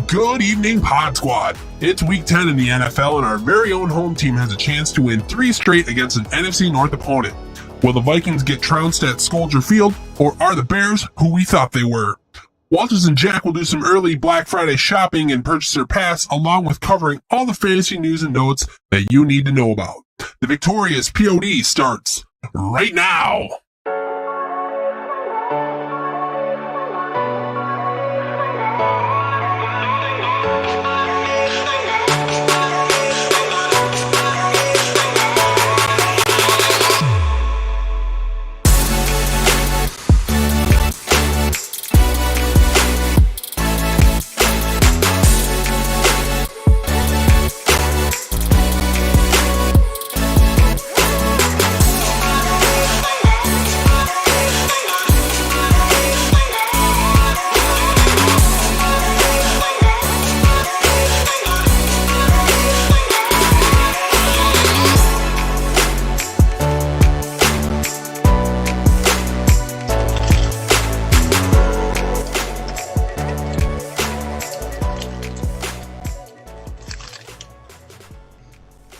Good evening, Pod Squad. It's week 10 in the NFL, and our very own home team has a chance to win 3 straight against an NFC North opponent. Will the Vikings get trounced at Soldier Field, or are the Bears who we thought they were? Walters and Jack will do some early Black Friday shopping and purchase their pass, along with covering all the fantasy news and notes that you need to know about. The Victorious POD starts right now.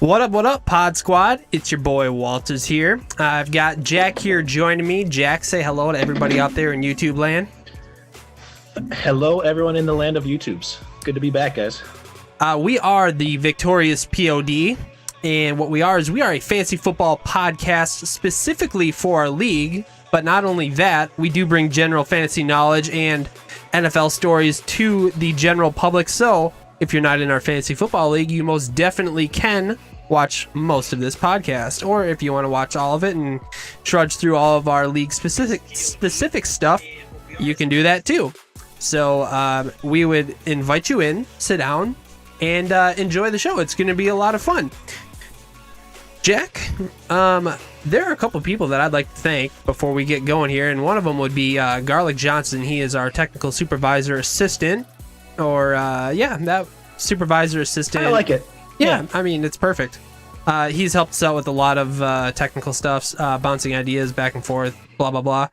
What up, Pod Squad? It's your boy Walters here. I've got Jack here joining me. Jack, say hello to everybody out there in YouTube land. Hello, everyone in the land of YouTubes. Good to be back, guys. We are the Victorious Pod, and what we are is we are a fantasy football podcast specifically for our league, but not only that, we do bring general fantasy knowledge and NFL stories to the general public, so if you're not in our fantasy football league, you most definitely can watch most of this podcast. Or if you want to watch all of it and trudge through all of our league specific stuff, you can do that too. So we would invite you in, sit down, and enjoy the show. It's going to be a lot of fun. Jack, there are a couple people that I'd like to thank before we get going here, and one of them would be Garlic Johnson. He is our technical supervisor assistant. Or, that supervisor assistant. I like it. Yeah, I mean, it's perfect. He's helped us out with a lot of technical stuff, bouncing ideas back and forth, blah, blah, blah.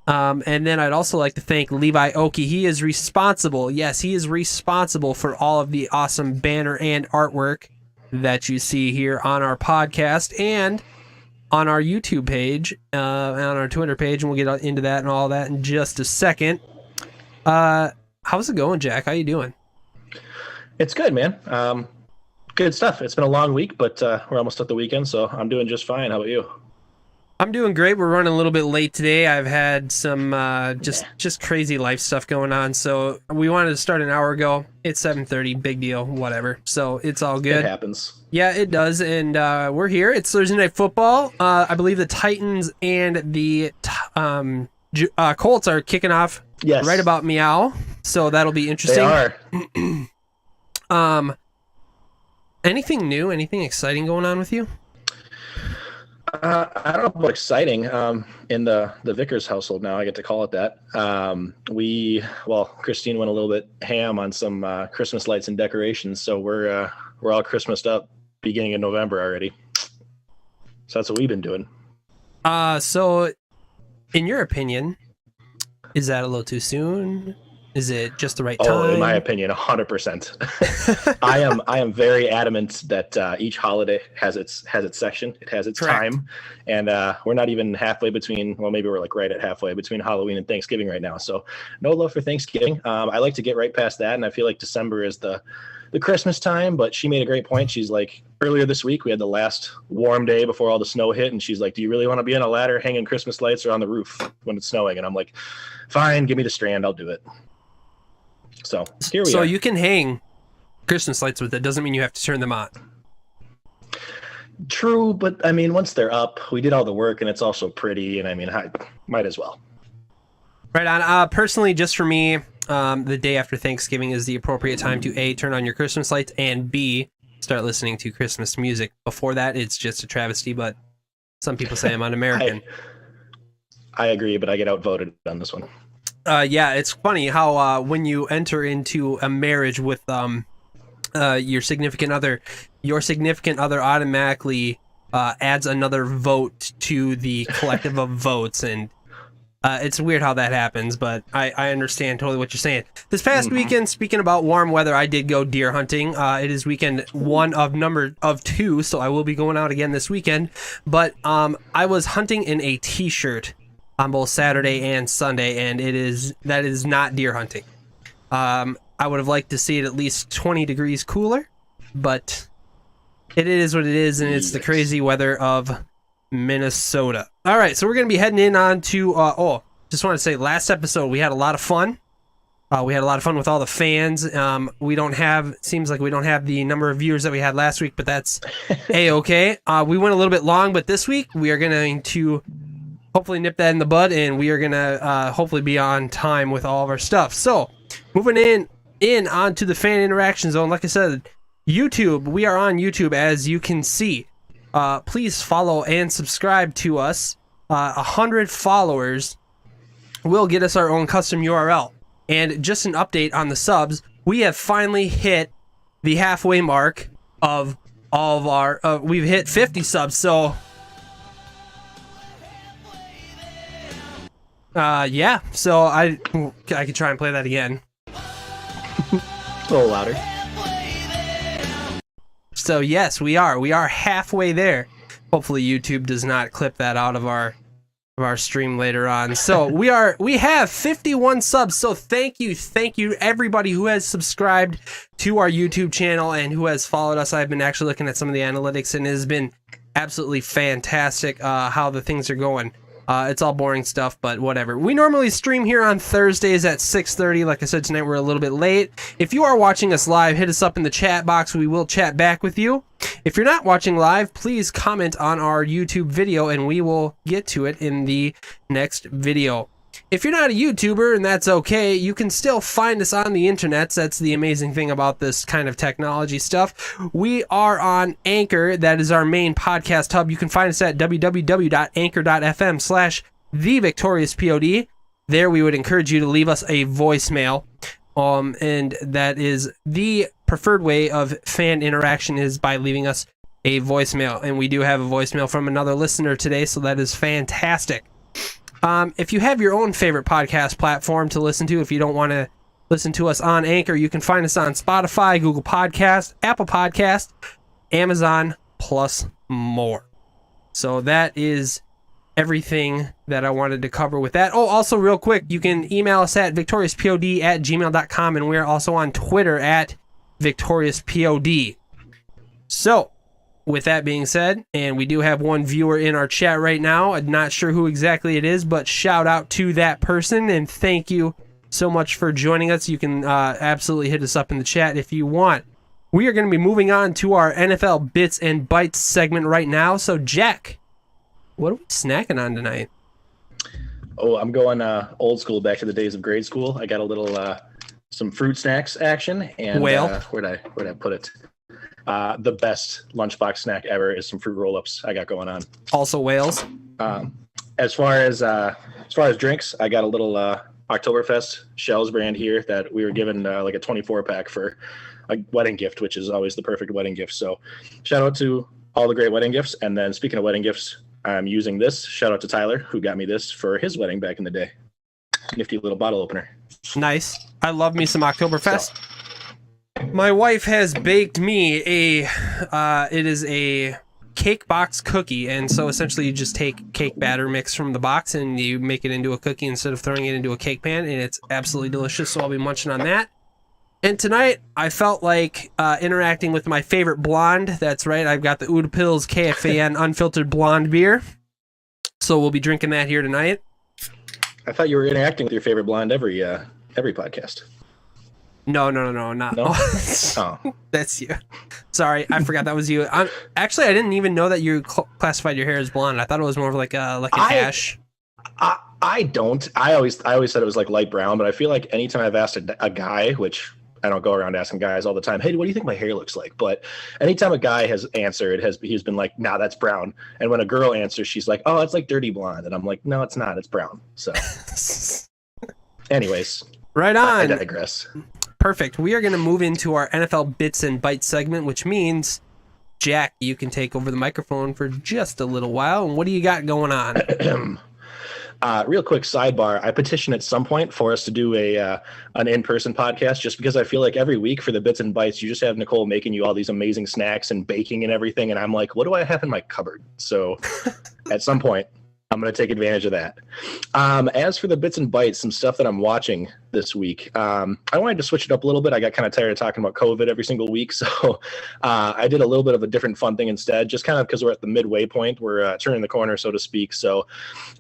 And then I'd also like to thank Levi Oki. He is responsible. Yes, he is responsible for all of the awesome banner and artwork that you see here on our podcast and on our YouTube page, and on our Twitter page, and we'll get into that and all that in just a second. How's it going, Jack? How you doing? It's good, man. Good stuff. It's been a long week, but we're almost at the weekend, so I'm doing just fine. How about you? I'm doing great. We're running a little bit late today. I've had some just crazy life stuff going on, so we wanted to start an hour ago. It's 7:30. Big deal. Whatever. So it's all good. It happens. Yeah, it does, and we're here. It's Thursday Night Football. I believe the Titans and the Colts are kicking off right about meow. So that'll be interesting. They are. Anything new? Anything exciting going on with you? I don't know about exciting. In the Vickers household now, I get to call it that. Christine went a little bit ham on some Christmas lights and decorations, so we're all Christmased up beginning of November already. So that's what we've been doing. So in your opinion, is that a little too soon? Is it just the right time? Oh, in my opinion, 100%. I am very adamant that each holiday has its section. It has its Correct. time, and we're not even halfway between. Well, maybe we're like right at halfway between Halloween and Thanksgiving right now. So no love for Thanksgiving. I like to get right past that, and I feel like December is the Christmas time. But she made a great point. She's like, earlier this week we had the last warm day before all the snow hit, and she's like, "Do you really want to be on a ladder hanging Christmas lights or on the roof when it's snowing?" And I'm like, "Fine, give me the strand. I'll do it." So here we are. So you can hang Christmas lights with it. Doesn't mean you have to turn them on. True, but I mean, once they're up, we did all the work, and it's also pretty. And I mean, I might as well. Right on. Personally, just for me, the day after Thanksgiving is the appropriate time to A, turn on your Christmas lights, and B, start listening to Christmas music. Before that, it's just a travesty, but some people say I'm un-American. I agree, but I get outvoted on this one. Yeah, it's funny how when you enter into a marriage with your significant other automatically adds another vote to the collective of votes, and it's weird how that happens, but I understand totally what you're saying. This past weekend, speaking about warm weather, I did go deer hunting. It is weekend 1 of 2, so I will be going out again this weekend, but I was hunting in a t-shirt on both Saturday and Sunday, and that is not deer hunting. I would have liked to see it at least 20 degrees cooler, but it is what it is, and it's the crazy weather of Minnesota. All right, so we're going to be heading in on to, just want to say, last episode, we had a lot of fun. We had a lot of fun with all the fans. Seems like we don't have the number of viewers that we had last week, but that's A-okay. We went a little bit long, but this week we are going to hopefully nip that in the bud, and we are going to hopefully be on time with all of our stuff. So, moving in onto the fan interaction zone. Like I said, YouTube, we are on YouTube, as you can see. Please follow and subscribe to us. 100 followers will get us our own custom URL. And just an update on the subs, we have finally hit the halfway mark of all of our... we've hit 50 subs, so... yeah, so I could try and play that again. A little louder. So yes, we are halfway there. Hopefully YouTube does not clip that out of our stream later on. So we have 51 subs. So thank you everybody who has subscribed to our YouTube channel and who has followed us. I've been actually looking at some of the analytics, and it has been absolutely fantastic how the things are going. It's all boring stuff, but whatever. We normally stream here on Thursdays at 6:30. Like I said, tonight we're a little bit late. If you are watching us live, hit us up in the chat box. We will chat back with you. If you're not watching live, please comment on our YouTube video, and we will get to it in the next video. If you're not a YouTuber, and that's okay, you can still find us on the internet. That's the amazing thing about this kind of technology stuff. We are on Anchor. That is our main podcast hub. You can find us at www.anchor.fm/thevictoriouspod. There we would encourage you to leave us a voicemail. And that is the preferred way of fan interaction, is by leaving us a voicemail. And we do have a voicemail from another listener today, so that is fantastic. If you have your own favorite podcast platform to listen to, if you don't want to listen to us on Anchor, you can find us on Spotify, Google Podcast, Apple Podcast, Amazon, plus more. So that is everything that I wanted to cover with that. Oh, also real quick, you can email us at victoriouspod@gmail.com, and we're also on Twitter at victoriouspod. So, with that being said, and we do have one viewer in our chat right now. I'm not sure who exactly it is, but shout out to that person, and thank you so much for joining us. You can absolutely hit us up in the chat if you want. We are going to be moving on to our NFL Bits and Bites segment right now. So, Jack, what are we snacking on tonight? Oh, I'm going old school, back to the days of grade school. I got a little some fruit snacks action, and where'd I put it? The best lunchbox snack ever is some fruit roll-ups I got going on. Also Wales. As far as drinks, I got a little Oktoberfest Shells brand here that we were given like a 24-pack for a wedding gift, which is always the perfect wedding gift. So shout out to all the great wedding gifts. And then speaking of wedding gifts, I'm using this. Shout out to Tyler, who got me this for his wedding back in the day. Nifty little bottle opener. Nice. I love me some Oktoberfest. So, my wife has baked me it is a cake box cookie, and so essentially you just take cake batter mix from the box and you make it into a cookie instead of throwing it into a cake pan, and it's absolutely delicious, so I'll be munching on that. And tonight, I felt like interacting with my favorite blonde. That's right, I've got the Uda Pills KFAN unfiltered blonde beer, so we'll be drinking that here tonight. I thought you were interacting with your favorite blonde every podcast. No, not. No? Oh. That's you. Sorry, I forgot that was you. Actually, I didn't even know that you classified your hair as blonde. I thought it was more of like an ash. I don't. I always said it was like light brown, but I feel like anytime I've asked a guy, which I don't go around asking guys all the time, hey, what do you think my hair looks like? But anytime a guy has answered, he's been like, nah, that's brown. And when a girl answers, she's like, oh, it's like dirty blonde. And I'm like, no, it's not. It's brown. So anyways. Right on. I digress. Perfect. We are going to move into our NFL Bits and Bites segment, which means, Jack, you can take over the microphone for just a little while. And what do you got going on? Real quick sidebar. I petition at some point for us to do an in-person podcast, just because I feel like every week for the Bits and Bites, you just have Nicole making you all these amazing snacks and baking and everything. And I'm like, what do I have in my cupboard? So at some point, I'm going to take advantage of that. As for the Bits and Bites, some stuff that I'm watching this week, I wanted to switch it up a little bit. I got kind of tired of talking about COVID every single week. So I did a little bit of a different fun thing instead, just kind of because we're at the midway point. We're turning the corner, so to speak. So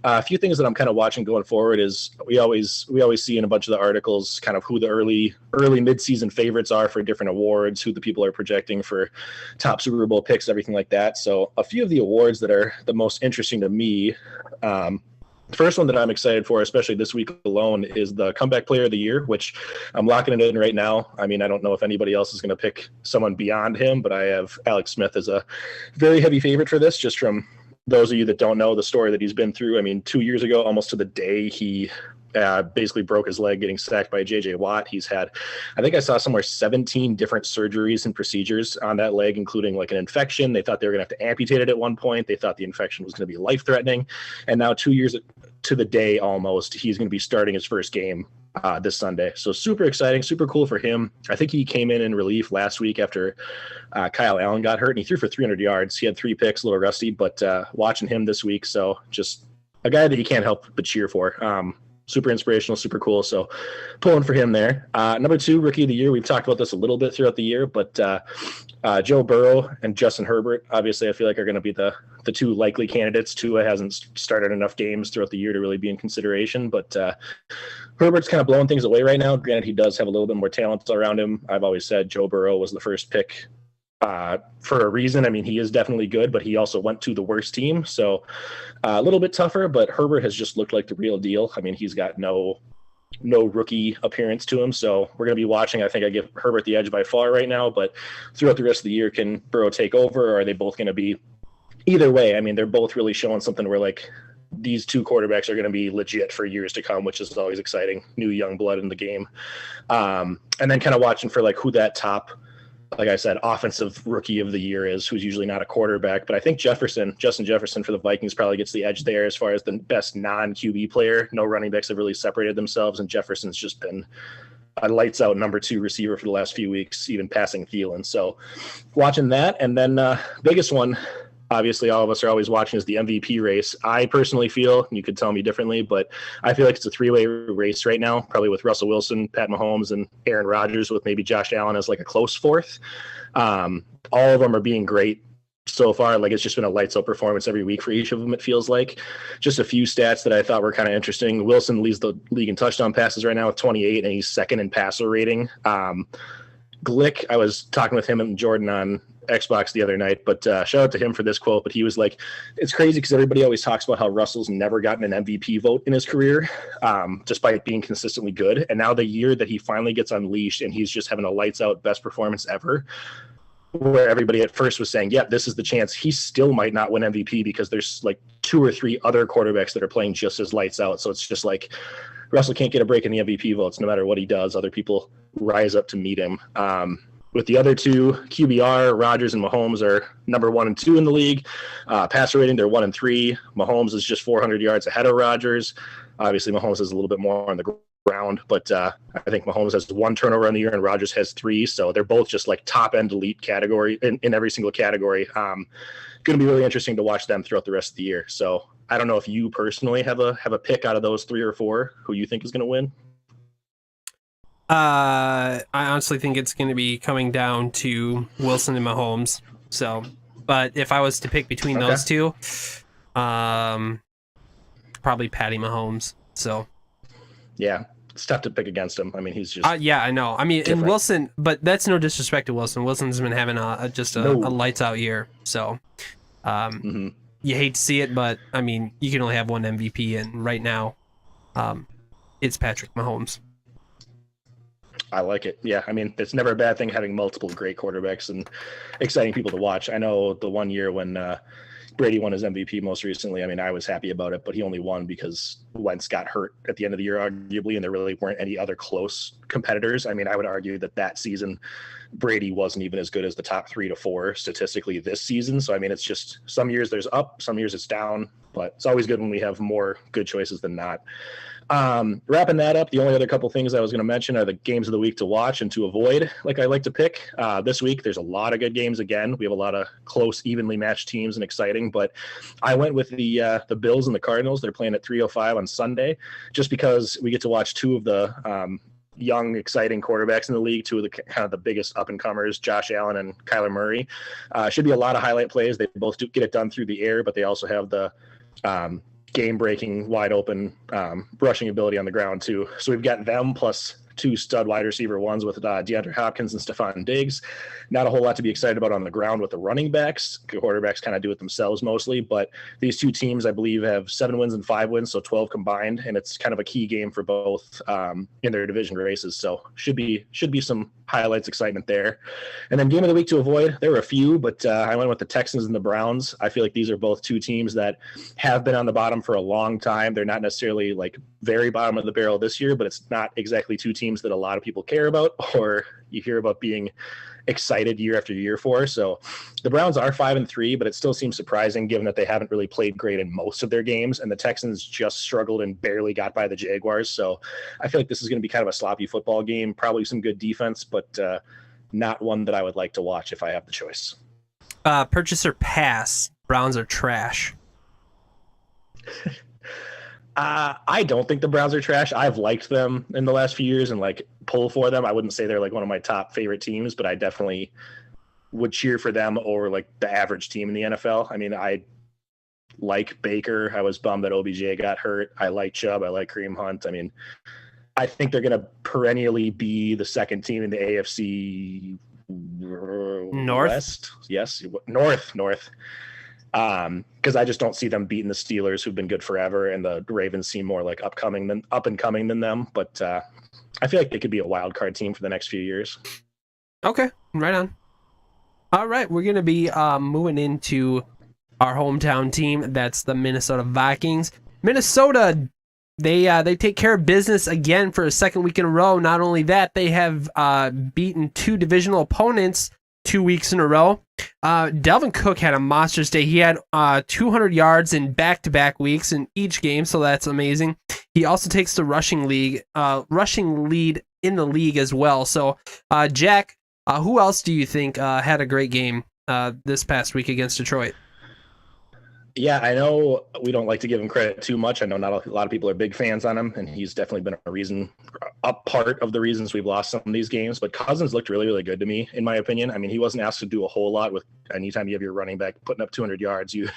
a few things that I'm kind of watching going forward is we always see in a bunch of the articles kind of who the early mid-season favorites are for different awards, who the people are projecting for top Super Bowl picks, everything like that. So a few of the awards that are the most interesting to me, the first one that I'm excited for, especially this week alone, is the Comeback Player of the Year, which I'm locking it in right now. I mean, I don't know if anybody else is going to pick someone beyond him, but I have Alex Smith as a very heavy favorite for this, just from those of you that don't know the story that he's been through. I mean, 2 years ago, almost to the day, he basically broke his leg getting sacked by J.J. Watt. He's had, I think I saw somewhere 17 different surgeries and procedures on that leg, including like an infection. They thought they were going to have to amputate it at one point. They thought the infection was going to be life-threatening. And now 2 years to the day almost, he's going to be starting his first game this Sunday. So super exciting, super cool for him. I think he came in relief last week after Kyle Allen got hurt, and he threw for 300 yards. He had 3 picks, a little rusty, but watching him this week, so just a guy that you can't help but cheer for. Super inspirational, super cool. So pulling for him there. Number 2, rookie of the year. We've talked about this a little bit throughout the year, but Joe Burrow and Justin Herbert, obviously, I feel like are going to be the 2 likely candidates. Tua hasn't started enough games throughout the year to really be in consideration, but Herbert's kind of blowing things away right now. Granted, he does have a little bit more talent around him. I've always said Joe Burrow was the first pick for a reason. I mean, he is definitely good, but he also went to the worst team. So a little bit tougher, but Herbert has just looked like the real deal. I mean, he's got no rookie appearance to him. So we're going to be watching. I think I give Herbert the edge by far right now, but throughout the rest of the year, can Burrow take over, or are they both going to be either way? I mean, they're both really showing something where like these 2 quarterbacks are going to be legit for years to come, which is always exciting. New young blood in the game. And then kind of watching for like who that top, like I said, offensive rookie of the year is, who's usually not a quarterback. But I think Justin Jefferson for the Vikings probably gets the edge there as far as the best non-QB player. No running backs have really separated themselves, and Jefferson's just been a lights out number 2 receiver for the last few weeks, even passing Thielen. So watching that. And then biggest one, obviously all of us are always watching, is the MVP race. I personally feel, and you could tell me differently, but I feel like it's a 3-way race right now, probably with Russell Wilson, Pat Mahomes, and Aaron Rodgers, with maybe Josh Allen as like a close 4th. All of them are being great so far. Like, it's just been a lights out performance every week for each of them, it feels like. Just a few stats that I thought were kind of interesting. Wilson leads the league in touchdown passes right now with 28, and he's second in passer rating. Glick, I was talking with him and Jordan on Xbox the other night, but shout out to him for this quote. But he was like, it's crazy because everybody always talks about how Russell's never gotten an MVP vote in his career, despite being consistently good. And now the year that he finally gets unleashed and he's just having a lights out best performance ever, where everybody at first was saying, yeah, this is the chance, he still might not win MVP because there's like 2 or 3 other quarterbacks that are playing just as lights out. So it's just like Russell can't get a break in the MVP votes no matter what he does. Other people rise up to meet him. With the other 2, QBR, Rodgers and Mahomes are number 1 and 2 in the league. Passer rating, they're 1 and 3. Mahomes is just 400 yards ahead of Rodgers. Obviously, Mahomes has a little bit more on the ground, but I think Mahomes has 1 turnover on the year and Rodgers has 3. So they're both just like top end elite category in every single category. Going to be really interesting to watch them throughout the rest of the year. So I don't know if you personally have a pick out of those 3 or 4 who you think is going to win. I honestly think it's going to be coming down to Wilson and Mahomes. So, but if I was to pick between those 2, probably Patty Mahomes. So, yeah, it's tough to pick against him. I mean, he's just yeah, I know. I mean, different. And Wilson, but that's no disrespect to Wilson. Wilson's been having a lights out year. So, you hate to see it, but I mean, you can only have one MVP, and right now, it's Patrick Mahomes. I like it. Yeah, I mean, it's never a bad thing having multiple great quarterbacks and exciting people to watch. I know the one year when Brady won his MVP most recently, I mean, I was happy about it, but he only won because Wentz got hurt at the end of the year, arguably, and there really weren't any other close competitors. I mean, I would argue that season, Brady wasn't even as good as the top 3 to 4 statistically this season. So, I mean, it's just some years there's up, some years it's down, but it's always good when we have more good choices than not. Wrapping that up, the only other couple things I was going to mention are the games of the week to watch and to avoid, like I like to pick. This week, there's a lot of good games again. We have a lot of close, evenly matched teams and exciting, but I went with the Bills and the Cardinals. They're playing at 3:05 on Sunday, just because we get to watch 2 of the young, exciting quarterbacks in the league, 2 of the kind of the biggest up-and-comers, Josh Allen and Kyler Murray. Should be a lot of highlight plays. They both do get it done through the air, but they also have the game-breaking, wide-open rushing ability on the ground, too. So we've got them plus 2 stud wide receiver ones with DeAndre Hopkins and Stephon Diggs. Not a whole lot to be excited about on the ground with the running backs. Quarterbacks kind of do it themselves mostly, but these 2 teams, I believe, have 7 wins and 5 wins, so 12 combined, and it's kind of a key game for both in their division races. So should be some highlights, excitement there. And then game of the week to avoid, there were a few, but I went with the Texans and the Browns. I feel like these are both 2 teams that have been on the bottom for a long time. They're not necessarily like very bottom of the barrel this year, but it's not exactly 2 teams that a lot of people care about or you hear about being excited year after year for. So the Browns are 5-3, but it still seems surprising given that they haven't really played great in most of their games, and the Texans just struggled and barely got by the Jaguars. So I feel like this is going to be kind of a sloppy football game, probably some good defense, but not one that I would like to watch if I have the choice. Purchaser pass. Browns are trash. I don't think the Browns are trash. I've liked them in the last few years and like pull for them. I wouldn't say they're like one of my top favorite teams, but I definitely would cheer for them over like the average team in the NFL. I mean, I like Baker. I was bummed that OBJ got hurt. I like Chubb. I like Kareem Hunt. I mean, I think they're going to perennially be the second team in the AFC North. West. Yes, North. Because I just don't see them beating the Steelers, who've been good forever, and the Ravens seem more like up and coming than them. But I feel like they could be a wild card team for the next few years. Okay, right on. All right, we're gonna be moving into our hometown team. That's the Minnesota Vikings. Minnesota, they take care of business again for a second week in a row. Not only that, they have beaten two divisional opponents 2 weeks in a row. Dalvin Cook had a monstrous day. He had 200 yards in back-to-back weeks in each game, so that's amazing. He also takes the rushing lead in the league as well. So, Jack, who else do you think had a great game this past week against Detroit? Yeah, I know we don't like to give him credit too much. I know not a lot of people are big fans on him, and he's definitely been a part of the reasons we've lost some of these games. But Cousins looked really, really good to me, in my opinion. I mean, he wasn't asked to do a whole lot. With anytime you have your running back putting up 200 yards, you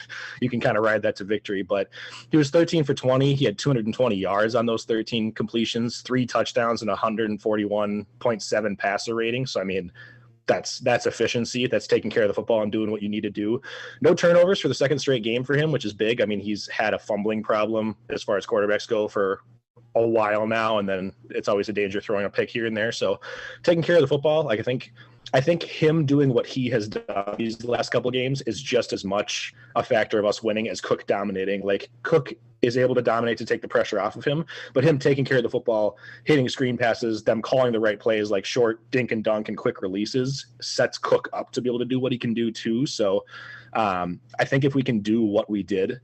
can kind of ride that to victory. But he was 13 for 20. He had 220 yards on those 13 completions, 3 touchdowns, and 141.7 passer rating. So, I mean, that's efficiency. That's taking care of the football and doing what you need to do. No turnovers for the second straight game for him, which is big. I mean, he's had a fumbling problem as far as quarterbacks go for a while now, and then it's always a danger throwing a pick here and there. So taking care of the football, like I think him doing what he has done these last couple of games is just as much a factor of us winning as Cook dominating. Like, Cook is able to dominate to take the pressure off of him, but him taking care of the football, hitting screen passes, them calling the right plays, like short dink and dunk and quick releases, sets Cook up to be able to do what he can do too. So I think if we can do what we did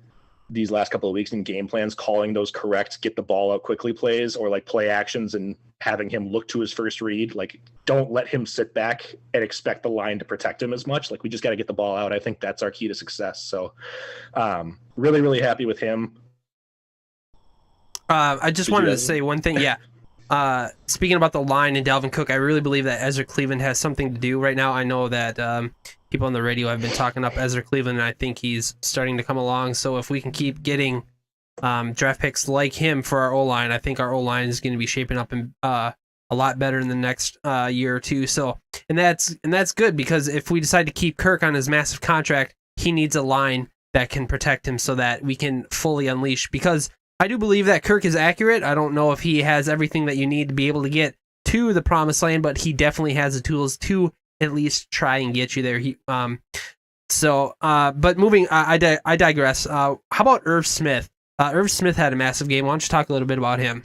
these last couple of weeks in game plans, calling those correct, get the ball out quickly plays, or like play actions and having him look to his first read, like don't let him sit back and expect the line to protect him as much. Like, we just got to get the ball out. I think that's our key to success. So really, really happy with him. I just wanted to say one thing. Yeah. Speaking about the line and Dalvin Cook, I really believe that Ezra Cleveland has something to do right now. I know that people on the radio have been talking up Ezra Cleveland, and I think he's starting to come along. So if we can keep getting draft picks like him for our O-line, I think our O-line is going to be shaping up and a lot better in the next year or two. So, and that's good, because if we decide to keep Kirk on his massive contract, he needs a line that can protect him so that we can fully unleash, because I do believe that Kirk is accurate. I don't know if he has everything that you need to be able to get to the promised land, but he definitely has the tools to at least try and get you there. But moving, I digress. How about Irv Smith? Irv Smith had a massive game. Why don't you talk a little bit about him?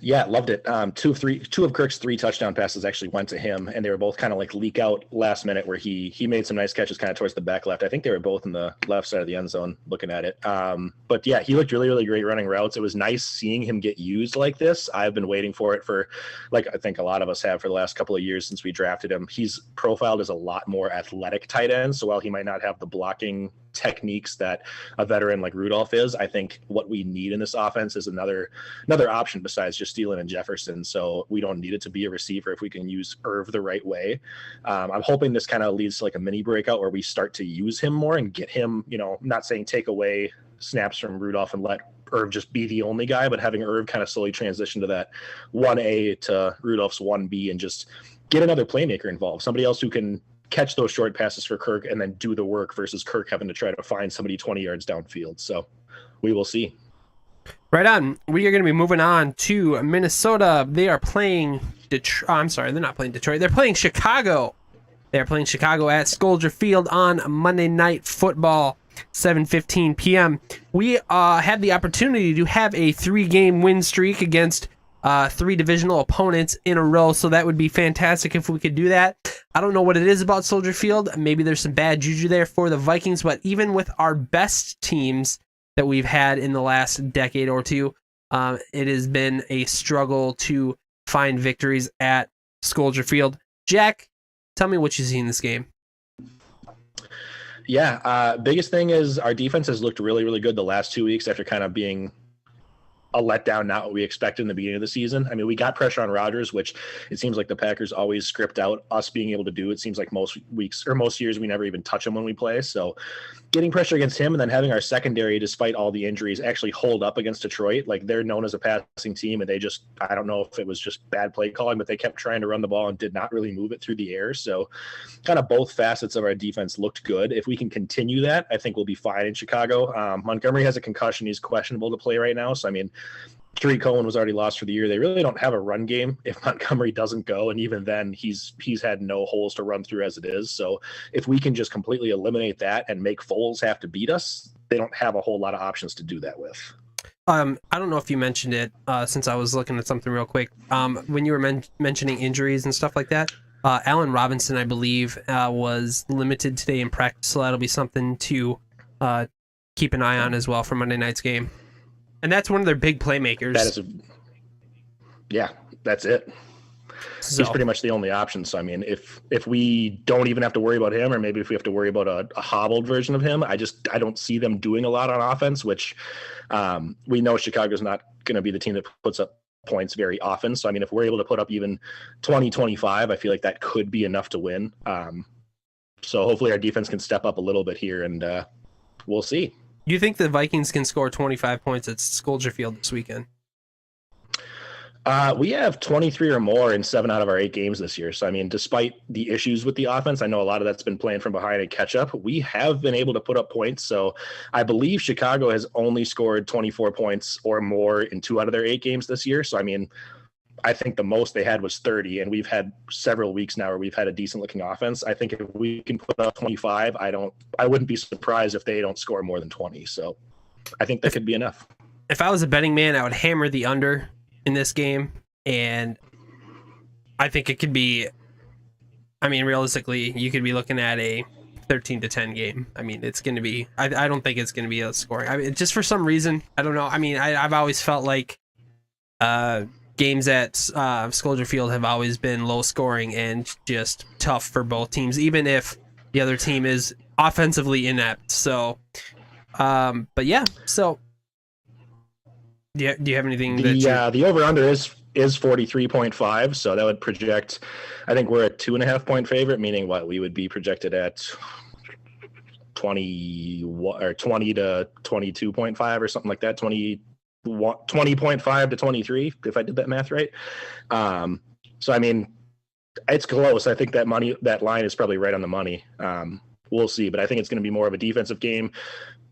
Yeah, loved it. Two of Kirk's 3 touchdown passes actually went to him, and they were both kind of like leak out last minute, where he made some nice catches kind of towards the back left. I think they were both in the left side of the end zone looking at it. But yeah, he looked really, really great running routes. It was nice seeing him get used like this. I've been waiting for it for, like, I think a lot of us have for the last couple of years since we drafted him. He's profiled as a lot more athletic tight end. So while he might not have the blocking techniques that a veteran like Rudolph is, I think what we need in this offense is another option besides just Thielen and Jefferson. So we don't need it to be a receiver if we can use Irv the right way. I'm hoping this kind of leads to like a mini breakout where we start to use him more and get him, not saying take away snaps from Rudolph and let Irv just be the only guy, but having Irv kind of slowly transition to that 1A to Rudolph's 1B and just get another playmaker involved, somebody else who can catch those short passes for Kirk and then do the work versus Kirk having to try to find somebody 20 yards downfield. So we will see. Right on. We are going to be moving on to Minnesota. They are playing Detroit. I'm sorry, they're not playing Detroit. They're playing Chicago. They're playing Chicago at Soldier Field on Monday Night Football, 7:15 p.m. We had the opportunity to have a 3-game win streak against 3 divisional opponents in a row, so that would be fantastic if we could do that. I don't know what it is about Soldier Field. Maybe there's some bad juju there for the Vikings, but even with our best teams that we've had in the last decade or two, it has been a struggle to find victories at Soldier Field. Jack, tell me what you see in this game. Yeah, biggest thing is our defense has looked really, really good the last 2 weeks after kind of being a letdown, not what we expected in the beginning of the season. I mean, we got pressure on Rodgers, which it seems like the Packers always script out us being able to do. It seems like most weeks or most years we never even touch him when we play. So getting pressure against him and then having our secondary, despite all the injuries, actually hold up against Detroit. Like, they're known as a passing team, and they just, I don't know if it was just bad play calling, but they kept trying to run the ball and did not really move it through the air. So kind of both facets of our defense looked good. If we can continue that, I think we'll be fine in Chicago. Montgomery has a concussion. He's questionable to play right now. So, I mean, Tariq Cohen was already lost for the year. They really don't have a run game if Montgomery doesn't go, and even then, he's had no holes to run through as it is. So if we can just completely eliminate that and make Foles have to beat us, they don't have a whole lot of options to do that with. I don't know if you mentioned it since I was looking at something real quick. When you were mentioning injuries and stuff like that, Allen Robinson, I believe, was limited today in practice, so that'll be something to keep an eye on as well for Monday night's game. And that's one of their big playmakers. That's it. So. He's pretty much the only option. So, I mean, if we don't even have to worry about him, or maybe if we have to worry about a hobbled version of him, I don't see them doing a lot on offense, which we know Chicago's not going to be the team that puts up points very often. So, I mean, if we're able to put up even 20, 25, I feel like that could be enough to win. So hopefully our defense can step up a little bit here, and we'll see. Do you think the Vikings can score 25 points at Soldier Field this weekend? We have 23 or more in 7 out of our 8 games this year. So, I mean, despite the issues with the offense, I know a lot of that's been playing from behind and catch up. We have been able to put up points. So I believe Chicago has only scored 24 points or more in 2 out of their 8 games this year. So, I mean, I think the most they had was 30, and we've had several weeks now where we've had a decent looking offense. I think if we can put up 25, I wouldn't be surprised if they don't score more than 20. So I think that could be enough. If I was a betting man, I would hammer the under in this game, and I think it could be, I mean, realistically, you could be looking at a 13-10 game. I mean, it's going to be, I don't think it's going to be a scoring. I mean, just for some reason, I don't know. I mean, I've always felt like games at Soldier Field have always been low scoring and just tough for both teams, even if the other team is offensively inept. So, but yeah, so do you have anything? The over-under is 43.5, so that would project, I think we're a 2.5 point favorite, meaning what we would be projected at 20 to 22.5 or something like that, 20.5 to 23, if I did that math right. So, I mean, it's close. I think that line is probably right on the money. We'll see, but I think it's going to be more of a defensive game.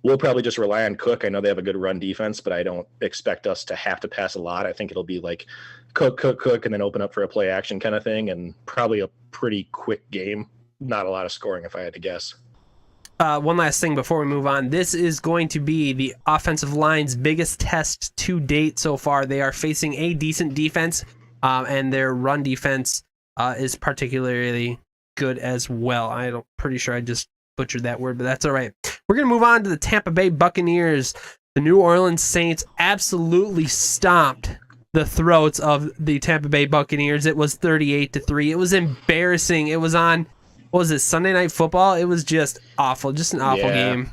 We'll probably just rely on Cook. I know they have a good run defense, but I don't expect us to have to pass a lot. I think it'll be like Cook, and then open up for a play action kind of thing, and probably a pretty quick game. Not a lot of scoring, if I had to guess. One last thing before we move on. This is going to be the offensive line's biggest test to date so far. They are facing a decent defense, and their run defense is particularly good as well. I'm pretty sure I just butchered that word, but that's all right. We're going to move on to the Tampa Bay Buccaneers. The New Orleans Saints absolutely stomped the throats of the Tampa Bay Buccaneers. It was 38-3. It was embarrassing. It was on, what was it, Sunday Night Football? It was just awful. Just an awful game.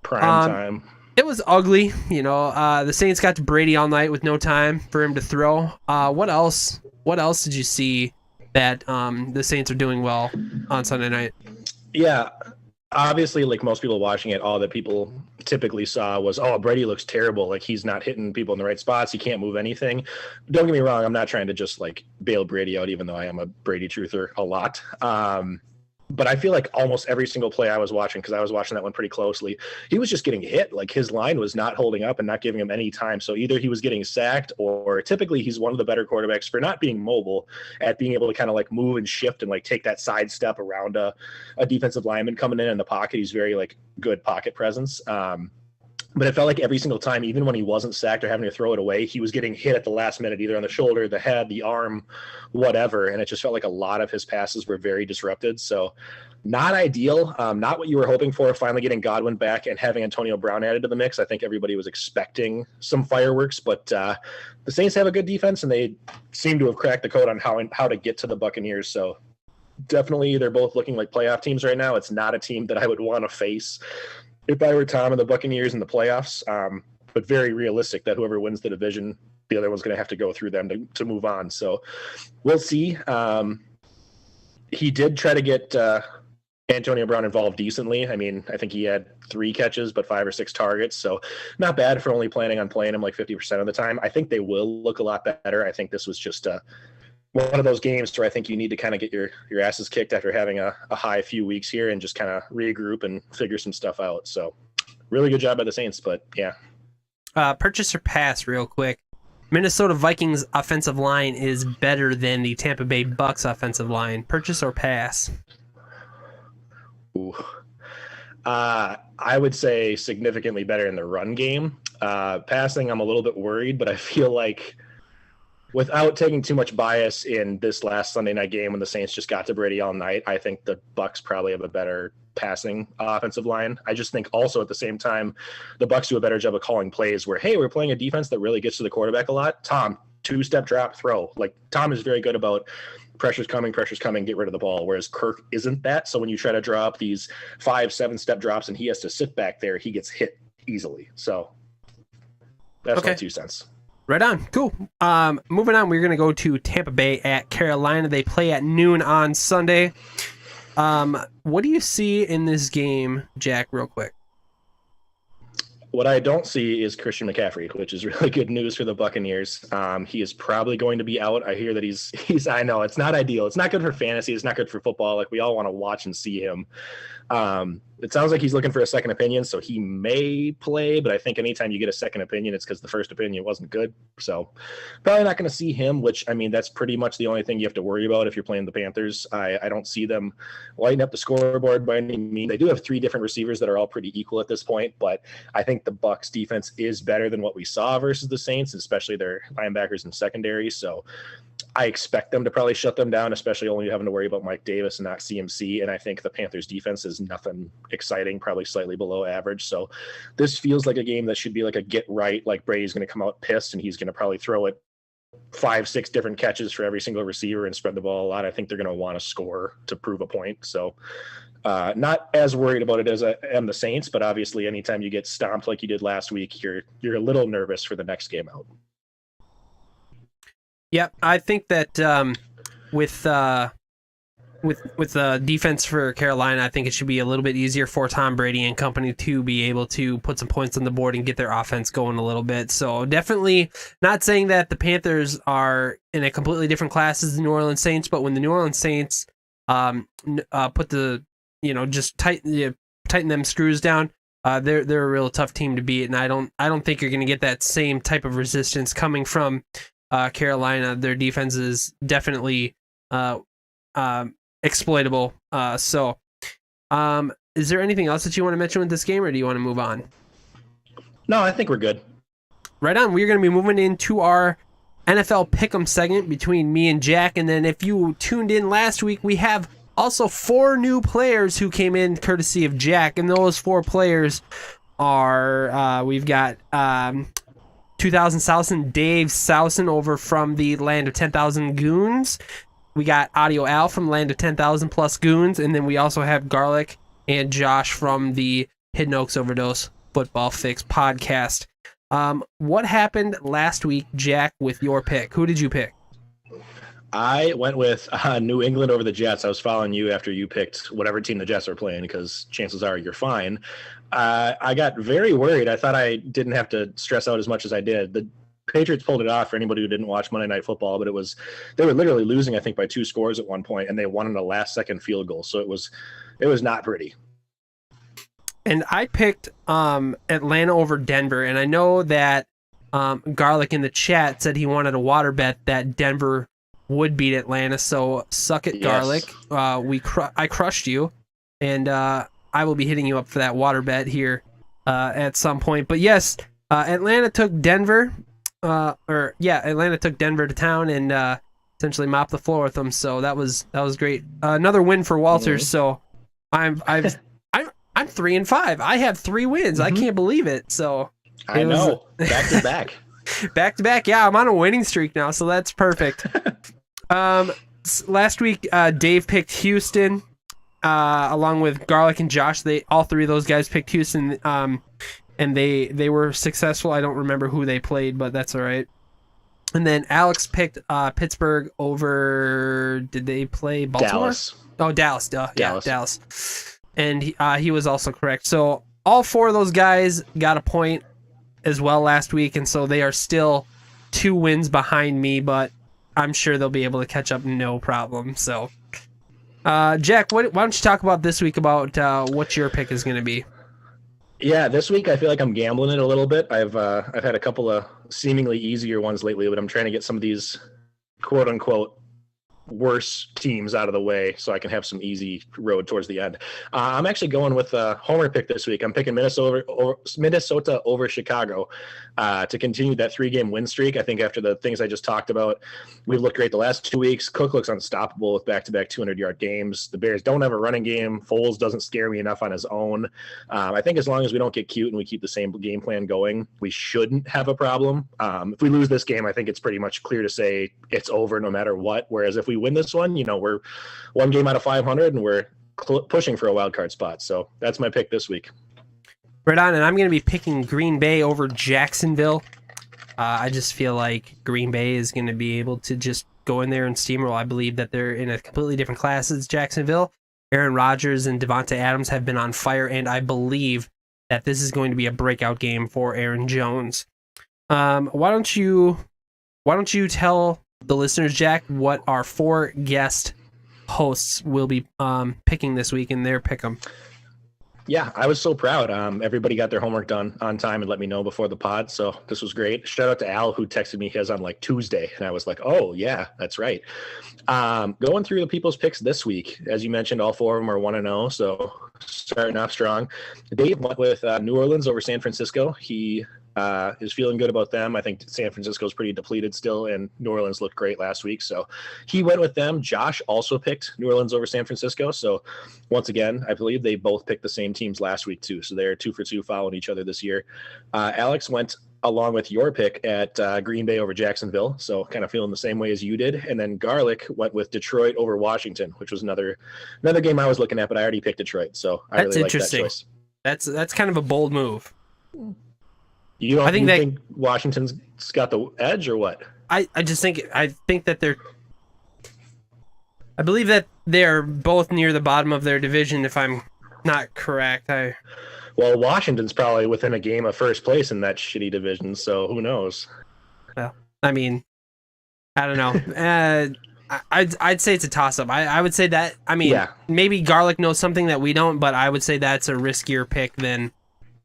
Prime time. It was ugly. You know, the Saints got to Brady all night with no time for him to throw. What else did you see that the Saints are doing well on Sunday night? Yeah. Obviously, like most people watching it, all that people typically saw was, oh, Brady looks terrible. Like, he's not hitting people in the right spots. He can't move anything. Don't get me wrong. I'm not trying to just like bail Brady out, even though I am a Brady truther a lot. But I feel like almost every single play I was watching, because I was watching that one pretty closely, he was just getting hit. Like, his line was not holding up and not giving him any time. So either he was getting sacked, or typically he's one of the better quarterbacks for not being mobile, at being able to kind of like move and shift and like take that side step around a defensive lineman coming in the pocket. He's very like good pocket presence. But it felt like every single time, even when he wasn't sacked or having to throw it away, he was getting hit at the last minute, either on the shoulder, the head, the arm, whatever. And it just felt like a lot of his passes were very disrupted. So not ideal, not what you were hoping for, finally getting Godwin back and having Antonio Brown added to the mix. I think everybody was expecting some fireworks, but the Saints have a good defense, and they seem to have cracked the code on how to get to the Buccaneers. So definitely they're both looking like playoff teams right now. It's not a team that I would want to face if I were Tom and the Buccaneers in the playoffs, but very realistic that whoever wins the division, the other one's going to have to go through them to move on. So we'll see. He did try to get Antonio Brown involved decently. I mean, I think he had 3 catches, but 5 or 6 targets. So not bad for only planning on playing him like 50% of the time. I think they will look a lot better. I think this was just one of those games where I think you need to kind of get your asses kicked after having a high few weeks here and just kind of regroup and figure some stuff out. So really good job by the Saints, but yeah. Purchase or pass real quick. Minnesota Vikings offensive line is better than the Tampa Bay Bucks offensive line. Purchase or pass? Ooh. I would say significantly better in the run game. Passing, I'm a little bit worried, but I feel like without taking too much bias in this last Sunday night game when the Saints just got to Brady all night, I think the Bucks probably have a better passing offensive line. I just think also at the same time, the Bucks do a better job of calling plays where, hey, we're playing a defense that really gets to the quarterback a lot. Tom, 2-step drop, throw. Like Tom is very good about pressure's coming, get rid of the ball. Whereas Kirk isn't that. So when you try to draw up these 5-7-step drops and he has to sit back there, he gets hit easily. So that's my 2 cents. Right on. Cool. Moving on, we're going to go to Tampa Bay at Carolina. They play at noon on Sunday. What do you see in this game, Jack, real quick? What I don't see is Christian McCaffrey, which is really good news for the Buccaneers. He is probably going to be out. I hear that he's I know it's not ideal. It's not good for fantasy. It's not good for football. Like we all want to watch and see him. It sounds like he's looking for a second opinion, so he may play, but I think anytime you get a second opinion, it's because the first opinion wasn't good. So probably not going to see him, which, I mean, that's pretty much the only thing you have to worry about if you're playing the Panthers. I don't see them lighting up the scoreboard by any means. They do have 3 different receivers that are all pretty equal at this point, but I think the Bucs defense is better than what we saw versus the Saints, especially their linebackers and secondary. So I expect them to probably shut them down, especially only having to worry about Mike Davis and not CMC. And I think the Panthers defense is nothing exciting, probably slightly below average. So this feels like a game that should be like a get right. Like Brady's going to come out pissed and he's going to probably throw it 5-6 different catches for every single receiver and spread the ball a lot. I think they're going to want to score to prove a point. So not as worried about it as I am the Saints, but obviously anytime you get stomped like you did last week, you're a little nervous for the next game out. Yeah, I think that with the defense for Carolina, I think it should be a little bit easier for Tom Brady and company to be able to put some points on the board and get their offense going a little bit. So definitely not saying that the Panthers are in a completely different class as the New Orleans Saints, but when the New Orleans Saints put the just tighten them screws down, they're a real tough team to beat, and I don't think you're going to get that same type of resistance coming from Carolina. Their defense is definitely exploitable. Is there anything else that you want to mention with this game, or do you want to move on? No, I think we're good. Right on. We're going to be moving into our NFL Pick'em segment between me and Jack, and then if you tuned in last week, we have also 4 new players who came in courtesy of Jack, and those 4 players are we've got 2000 Sousen, Dave Sousen over from the Land of 10,000 Goons. We got Audio Al from Land of 10,000 Plus Goons, and then we also have Garlic and Josh from the Hidden Oaks Overdose Football Fix podcast. What happened last week, Jack, with your pick? Who did you pick? I went with New England over the Jets. I was following you after you picked whatever team the Jets were playing because chances are you're fine. I got very worried. I thought I didn't have to stress out as much as I did. The Patriots pulled it off for anybody who didn't watch Monday Night Football, but they were literally losing, I think, by 2 scores at one point, and they won in a last-second field goal. So it was not pretty. And I picked Atlanta over Denver, and I know that Garlic in the chat said he wanted a water bet that Denver would beat Atlanta, so suck it, Garlic. Yes. I crushed you, and I will be hitting you up for that water bet here at some point. But yes, Atlanta took Denver. Atlanta took Denver to town and essentially mopped the floor with them. So that was great. Another win for Walters. So I'm 3-5. I have 3 wins. I can't believe it. So I know, back to back. Back to back. Yeah, I'm on a winning streak now, so that's perfect. Last week, Dave picked Houston, along with Garlic and Josh. All 3 of those guys picked Houston, and they were successful. I don't remember who they played, but that's all right. And then Alex picked Pittsburgh over. Did they play Baltimore? Dallas. Oh, Dallas. Duh. Dallas. Yeah, Dallas. And he was also correct. So all 4 of those guys got a point as well last week, and so they are still 2 wins behind me, but I'm sure they'll be able to catch up no problem. So, Jack, why don't you talk about this week about what your pick is going to be? Yeah, this week I feel like I'm gambling it a little bit. I've had a couple of seemingly easier ones lately, but I'm trying to get some of these quote unquote worse teams out of the way so I can have some easy road towards the end. I'm actually going with a homer pick this week. I'm picking Minnesota over Chicago to continue that 3-game win streak. I think after the things I just talked about, we've looked great the last 2 weeks. Cook looks unstoppable with back-to-back 200-yard games. The Bears don't have a running game. Foles doesn't scare me enough on his own. I think as long as we don't get cute and we keep the same game plan going, we shouldn't have a problem. If we lose this game, I think it's pretty much clear to say it's over no matter what. Whereas if we win this one, we're 1 game out of 500 and we're pushing for a wild card spot. So that's my pick this week. Right on, and I'm going to be picking Green Bay over Jacksonville. I just feel like Green Bay is going to be able to just go in there and steamroll. I believe that they're in a completely different class as Jacksonville. Aaron Rodgers and Devontae Adams have been on fire, and I believe that this is going to be a breakout game for Aaron Jones. Why don't you tell the listeners, Jack, what our 4 guest hosts will be picking this week in their pick'em? Yeah, I was so proud. Everybody got their homework done on time and let me know before the pod, so this was great. Shout out to Al, who texted me his on like Tuesday, and I was like, oh, yeah, that's right. Going through the people's picks this week, as you mentioned, all 4 of them are 1-0, so starting off strong. Dave went with New Orleans over San Francisco. He is feeling good about them. I think San Francisco's pretty depleted still, and New Orleans looked great last week, so he went with them. Josh also picked New Orleans over San Francisco, so once again, I believe they both picked the same teams last week too, so they're 2 for 2 following each other this year. Alex went along with your pick at Green Bay over Jacksonville, so kind of feeling the same way as you did. And then Garlic went with Detroit over Washington, which was another game I was looking at, but I already picked Detroit, so I really like that choice. That's kind of a bold move. You think Washington's got the edge or what? I think that I believe that they're both near the bottom of their division, if I'm not correct. Well, Washington's probably within a game of first place in that shitty division, so who knows? Well, I mean, I don't know. I'd say it's a toss-up. I would say that, maybe Garlic knows something that we don't, but I would say that's a riskier pick than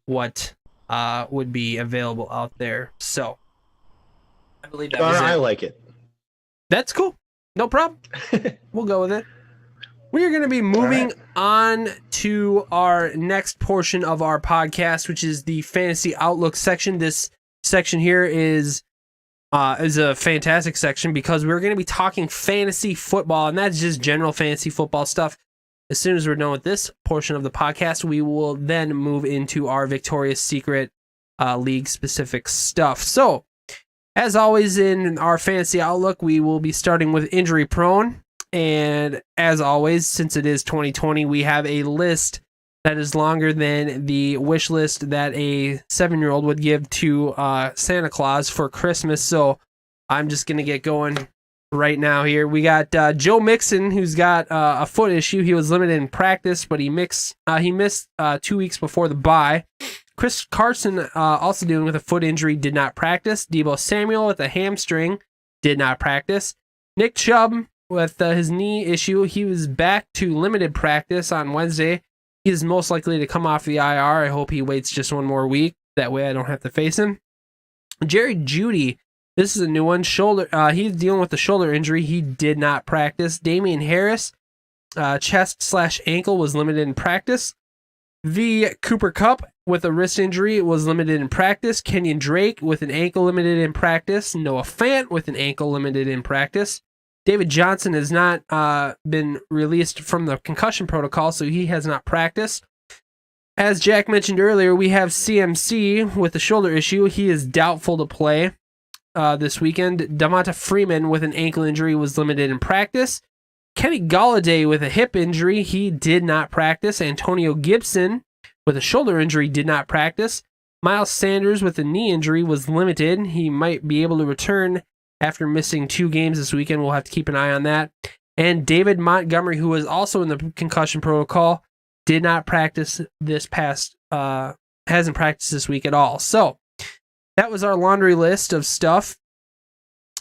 what would be available out there. So I believe that was it. I like it. That's cool. No problem. We'll go with it. We are going to be moving on to our next portion of our podcast, which is the Fantasy Outlook section. This section here is a fantastic section because we're going to be talking fantasy football, and that's just general fantasy football stuff. As soon as we're done with this portion of the podcast, we will then move into our Victoria's Secret league-specific stuff. So, as always in our Fantasy Outlook, we will be starting with Injury Prone. And as always, since it is 2020, we have a list that is longer than the wish list that a 7-year-old would give to Santa Claus for Christmas. So I'm just going to get going right now here. We got Joe Mixon, who's got a foot issue. He was limited in practice, but he missed 2 weeks before the bye. Chris Carson, also dealing with a foot injury, did not practice. Deebo Samuel with a hamstring did not practice. Nick Chubb with his knee issue, he was back to limited practice on Wednesday. He is most likely to come off the IR. I hope he waits just one more week. That way I don't have to face him. Jerry Jeudy, this is a new one. Shoulder. He's dealing with a shoulder injury. He did not practice. Damian Harris, chest/ankle, was limited in practice. V. Cooper Kupp with a wrist injury was limited in practice. Kenyon Drake with an ankle limited in practice. Noah Fant with an ankle limited in practice. David Johnson has not been released from the concussion protocol, so he has not practiced. As Jack mentioned earlier, we have CMC with a shoulder issue. He is doubtful to play this weekend. Devonta Freeman with an ankle injury was limited in practice. Kenny Golladay with a hip injury, he did not practice. Antonio Gibson with a shoulder injury did not practice. Miles Sanders with a knee injury was limited. He might be able to return after missing 2 games this weekend. We'll have to keep an eye on that. And David Montgomery, who was also in the concussion protocol, did not practice hasn't practiced this week at all. So that was our laundry list of stuff.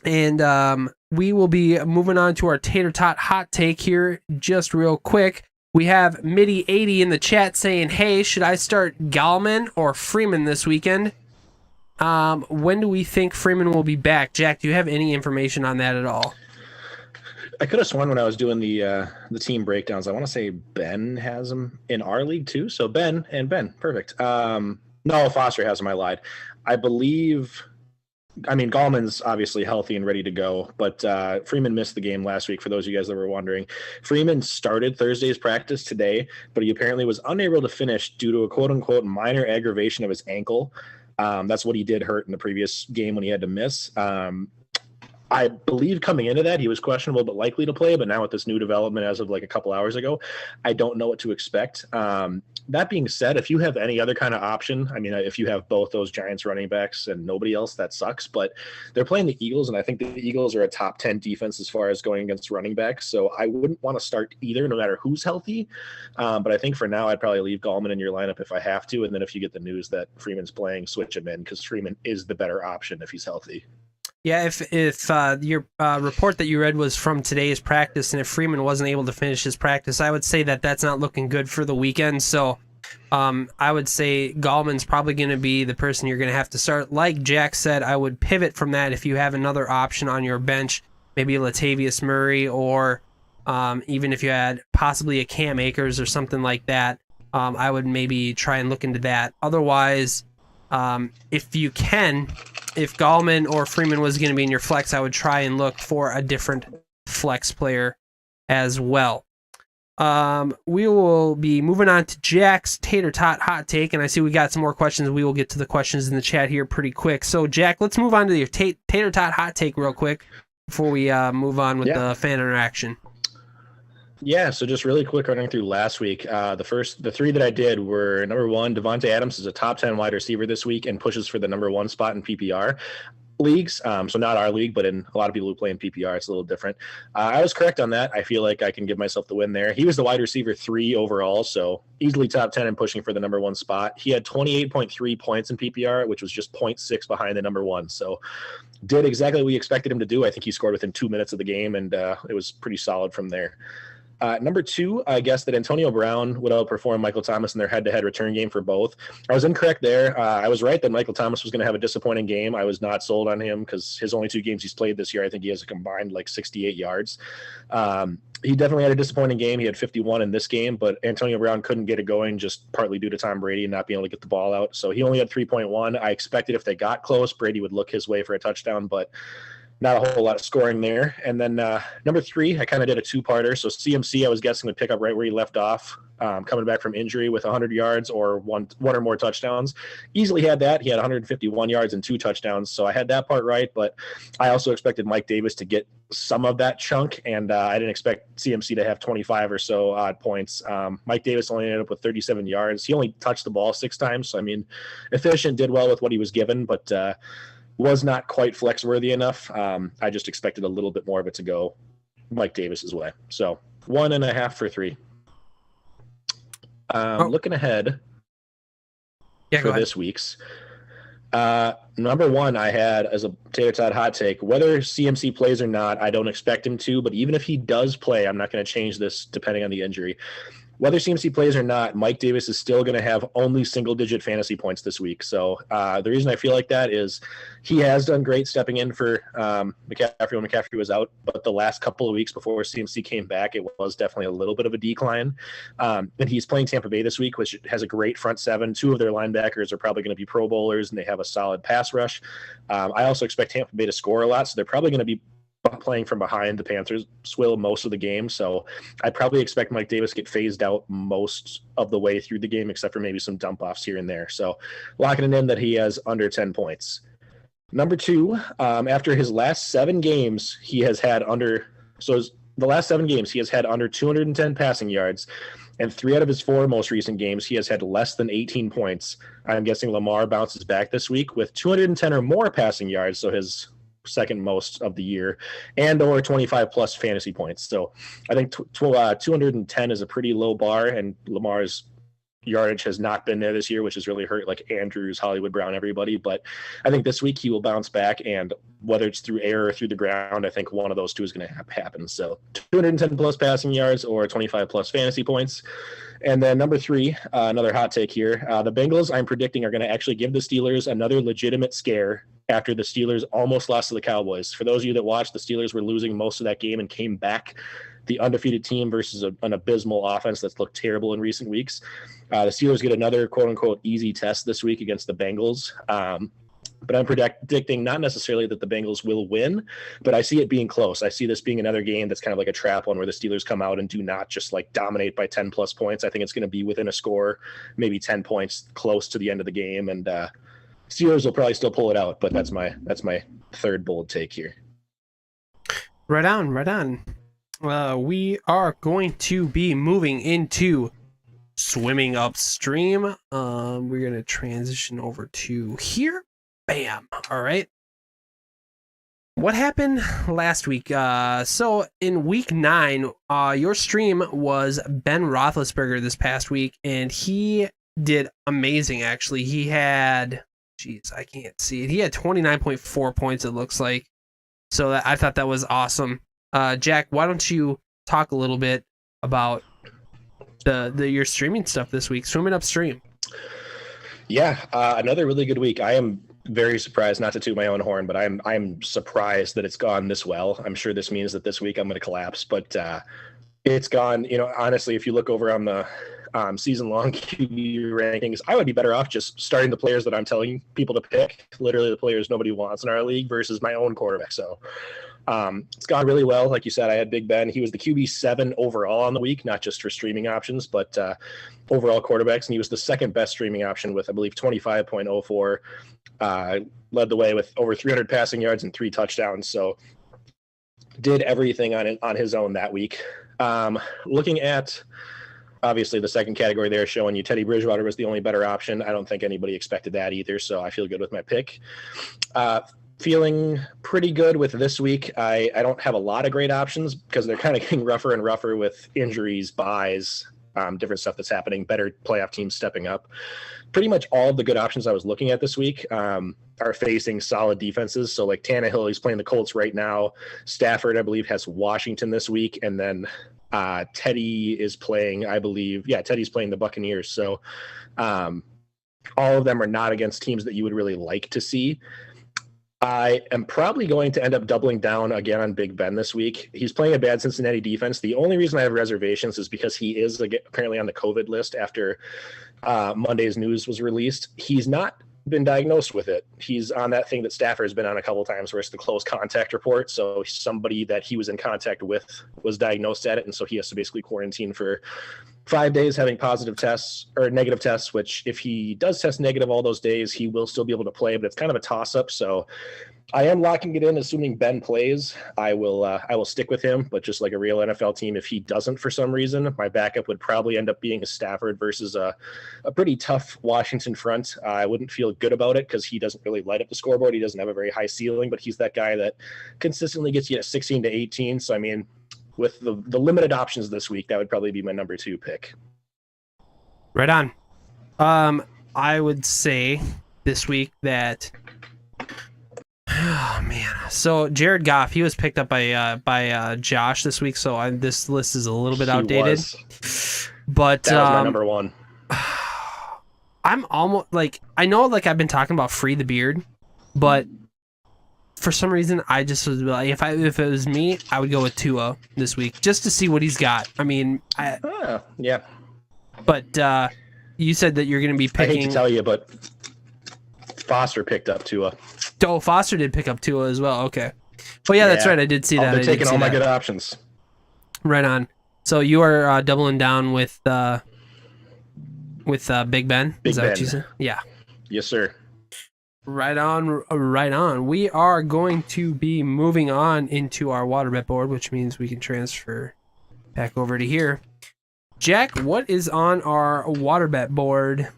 And we will be moving on to our Tater Tot hot take here just real quick. We have Mitty80 in the chat saying, hey, should I start Gallman or Freeman this weekend? When do we think Freeman will be back? Jack, do you have any information on that at all? I could have sworn when I was doing the team breakdowns, I want to say Ben has him in our league too. So Ben, perfect. No, Foster has him. I lied. I believe... Gallman's obviously healthy and ready to go, but Freeman missed the game last week, for those of you guys that were wondering. Freeman started Thursday's practice today, but he apparently was unable to finish due to a quote-unquote minor aggravation of his ankle. That's what he did hurt in the previous game when he had to miss. I believe coming into that, he was questionable but likely to play, but now with this new development as of like a couple hours ago, I don't know what to expect. That being said, if you have any other kind of option, if you have both those Giants running backs and nobody else, that sucks, but they're playing the Eagles, and I think the Eagles are a top 10 defense as far as going against running backs, so I wouldn't want to start either, no matter who's healthy, but I think for now, I'd probably leave Gallman in your lineup if I have to, and then if you get the news that Freeman's playing, switch him in, because Freeman is the better option if he's healthy. Yeah, if your report that you read was from today's practice, and if Freeman wasn't able to finish his practice, I would say that that's not looking good for the weekend. So I would say Gallman's probably going to be the person you're going to have to start. Like Jack said, I would pivot from that if you have another option on your bench, maybe Latavius Murray, or even if you had possibly a Cam Akers or something like that. I would maybe try and look into that. Otherwise, if Gallman or Freeman was going to be in your flex, I would try and look for a different flex player as well. We will be moving on to Jack's Tater Tot hot take, and I see we got some more questions. We will get to the questions in the chat here pretty quick. So, Jack, let's move on to your Tater Tot hot take real quick before we move on with the fan interaction. Yeah, so just really quick running through last week. The 3 that I did were, number 1, Devontae Adams is a top 10 wide receiver this week and pushes for the number 1 spot in PPR leagues. So not our league, but in a lot of people who play in PPR, it's a little different. I was correct on that. I feel like I can give myself the win there. He was the wide receiver 3 overall, so easily top 10 and pushing for the number 1 spot. He had 28.3 points in PPR, which was just 0.6 behind the number 1. So did exactly what we expected him to do. I think he scored within 2 minutes of the game, and it was pretty solid from there. Number 2, I guess that Antonio Brown would outperform Michael Thomas in their head-to-head return game for both. I was incorrect there. I was right that Michael Thomas was going to have a disappointing game. I was not sold on him because his only 2 games he's played this year, I think he has a combined like 68 yards. He definitely had a disappointing game. He had 51 in this game, but Antonio Brown couldn't get it going just partly due to Tom Brady and not being able to get the ball out. So he only had 3.1. I expected if they got close, Brady would look his way for a touchdown, but not a whole lot of scoring there. And then number 3, I kind of did a 2-parter. So CMC, I was guessing, would pick up right where he left off, coming back from injury with 100 yards or one or more touchdowns. Easily had that. He had 151 yards and 2 touchdowns. So I had that part right, but I also expected Mike Davis to get some of that chunk, and I didn't expect CMC to have 25 or so odd points. Mike Davis only ended up with 37 yards. He only touched the ball 6 times. So, efficient, did well with what he was given, but was not quite flex worthy enough. I just expected a little bit more of it to go Mike Davis's way. So 1.5 for 3. Looking ahead for this week's. Number 1, I had as a Tater Tot hot take, whether CMC plays or not, I don't expect him to, but even if he does play, I'm not going to change this depending on the injury. whether CMC plays or not, Mike Davis is still going to have only single-digit fantasy points this week. So the reason I feel like that is he has done great stepping in for McCaffrey when McCaffrey was out, but the last couple of weeks before CMC came back, it was definitely a little bit of a decline. And he's playing Tampa Bay this week, which has a great front seven. Two of their linebackers are probably going to be Pro Bowlers, and they have a solid pass rush. I also expect Tampa Bay to score a lot, so they're probably going to be playing from behind. The Panthers will most of the game, so I'd probably expect Mike Davis to get phased out most of the way through the game, except for maybe some dump offs here and there. So locking it in that he has under 10 points. Number two, after his last 7 games, he has had under 210 passing yards, and 3 out of his 4 most recent games, he has had less than 18 points. I'm guessing Lamar bounces back this week with 210 or more passing yards, so his second most of the year, and or 25 plus fantasy points. So I think 210 is a pretty low bar, and Lamar's yardage has not been there this year, which has really hurt like Andrews, Hollywood Brown, everybody. But I think this week he will bounce back, and whether it's through air or through the ground, I think one of those two is going to happen. So 210 plus passing yards or 25 plus fantasy points. And then number 3, another hot take here. The Bengals, I'm predicting, are going to actually give the Steelers another legitimate scare after the Steelers almost lost to the Cowboys. For those of you that watched, the Steelers were losing most of that game and came back the undefeated team versus an abysmal offense that's looked terrible in recent weeks. The Steelers get another quote-unquote easy test this week against the Bengals. But I'm predicting not necessarily that the Bengals will win, but I see it being close. I see this being another game that's kind of like a trap one where the Steelers come out and do not just like dominate by 10 plus points. I think it's going to be within a score, maybe 10 points close to the end of the game. And Steelers will probably still pull it out, but that's my third bold take here. Right on. We are going to be moving into swimming upstream. We're going to transition over to here. Bam. All right. What happened last week? So in week 9, your stream was Ben Roethlisberger this past week, and he did amazing, actually. He had, I can't see it. He had 29.4 points, it looks like. So I thought that was awesome. Jack, why don't you talk a little bit about your streaming stuff this week, swimming upstream? Yeah, another really good week. I am very surprised, not to toot my own horn, but I'm surprised that it's gone this well. I'm sure this means that this week I'm going to collapse, but it's gone. Honestly, if you look over on the season-long QB rankings, I would be better off just starting the players that I'm telling people to pick, literally the players nobody wants in our league, versus my own quarterback. So it's gone really well. Like you said, I had Big Ben. He was the QB7 overall on the week, not just for streaming options, but overall quarterbacks. And he was the second best streaming option with, I believe, 25.04. Led the way with over 300 passing yards and 3 touchdowns. So did everything on his own that week. Looking at, obviously, the second category there showing you Teddy Bridgewater was the only better option. I don't think anybody expected that either, so I feel good with my pick. Feeling pretty good with this week. I don't have a lot of great options because they're kind of getting rougher and rougher with injuries, buys, different stuff that's happening, better playoff teams stepping up. Pretty much all of the good options I was looking at this week are facing solid defenses. So like Tannehill, he's playing the Colts right now. Stafford, I believe, has Washington this week. And then Teddy is playing, I believe, Teddy's playing the Buccaneers. So all of them are not against teams that you would really like to see. I am probably going to end up doubling down again on Big Ben this week. He's playing a bad Cincinnati defense. The only reason I have reservations is because he is apparently on the COVID list after Monday's news was released. He's not been diagnosed with it. He's on that thing that Stafford's been on a couple of times where it's the close contact report. So somebody that he was in contact with was diagnosed at it. And so he has to basically quarantine for 5 days having positive tests or negative tests, which if he does test negative all those days, he will still be able to play, but it's kind of a toss up. So I am locking it in, assuming Ben plays. I will stick with him, but just like a real NFL team, if he doesn't for some reason, my backup would probably end up being a Stafford versus a pretty tough Washington front. I wouldn't feel good about it because he doesn't really light up the scoreboard. He doesn't have a very high ceiling, but he's that guy that consistently gets you at 16 to 18. So I mean, with the limited options this week, that would probably be my number 2 pick. Right on. I would say this week that, oh man, so Jared Goff, he was picked up by Josh this week, so this list is a little bit outdated. But That was my number one. I'm almost like, I know like I've been talking about free the beard, but for some reason I just was like, if it was me, I would go with Tua this week just to see what he's got. I mean, Yeah. But you said that you're going to be picking. I hate to tell you, but Foster picked up Tua. Oh, Foster did pick up Tua as well. Okay. Well, yeah, that's right. I did see that. They're taking all my good options. Right on. So you are doubling down with Big Ben. Big Is that Ben. what you said? Yeah. Yes, sir. Right on. Right on. We are going to be moving on into our water bet board, which means we can transfer back over to here. Jack, what is on our water bet board?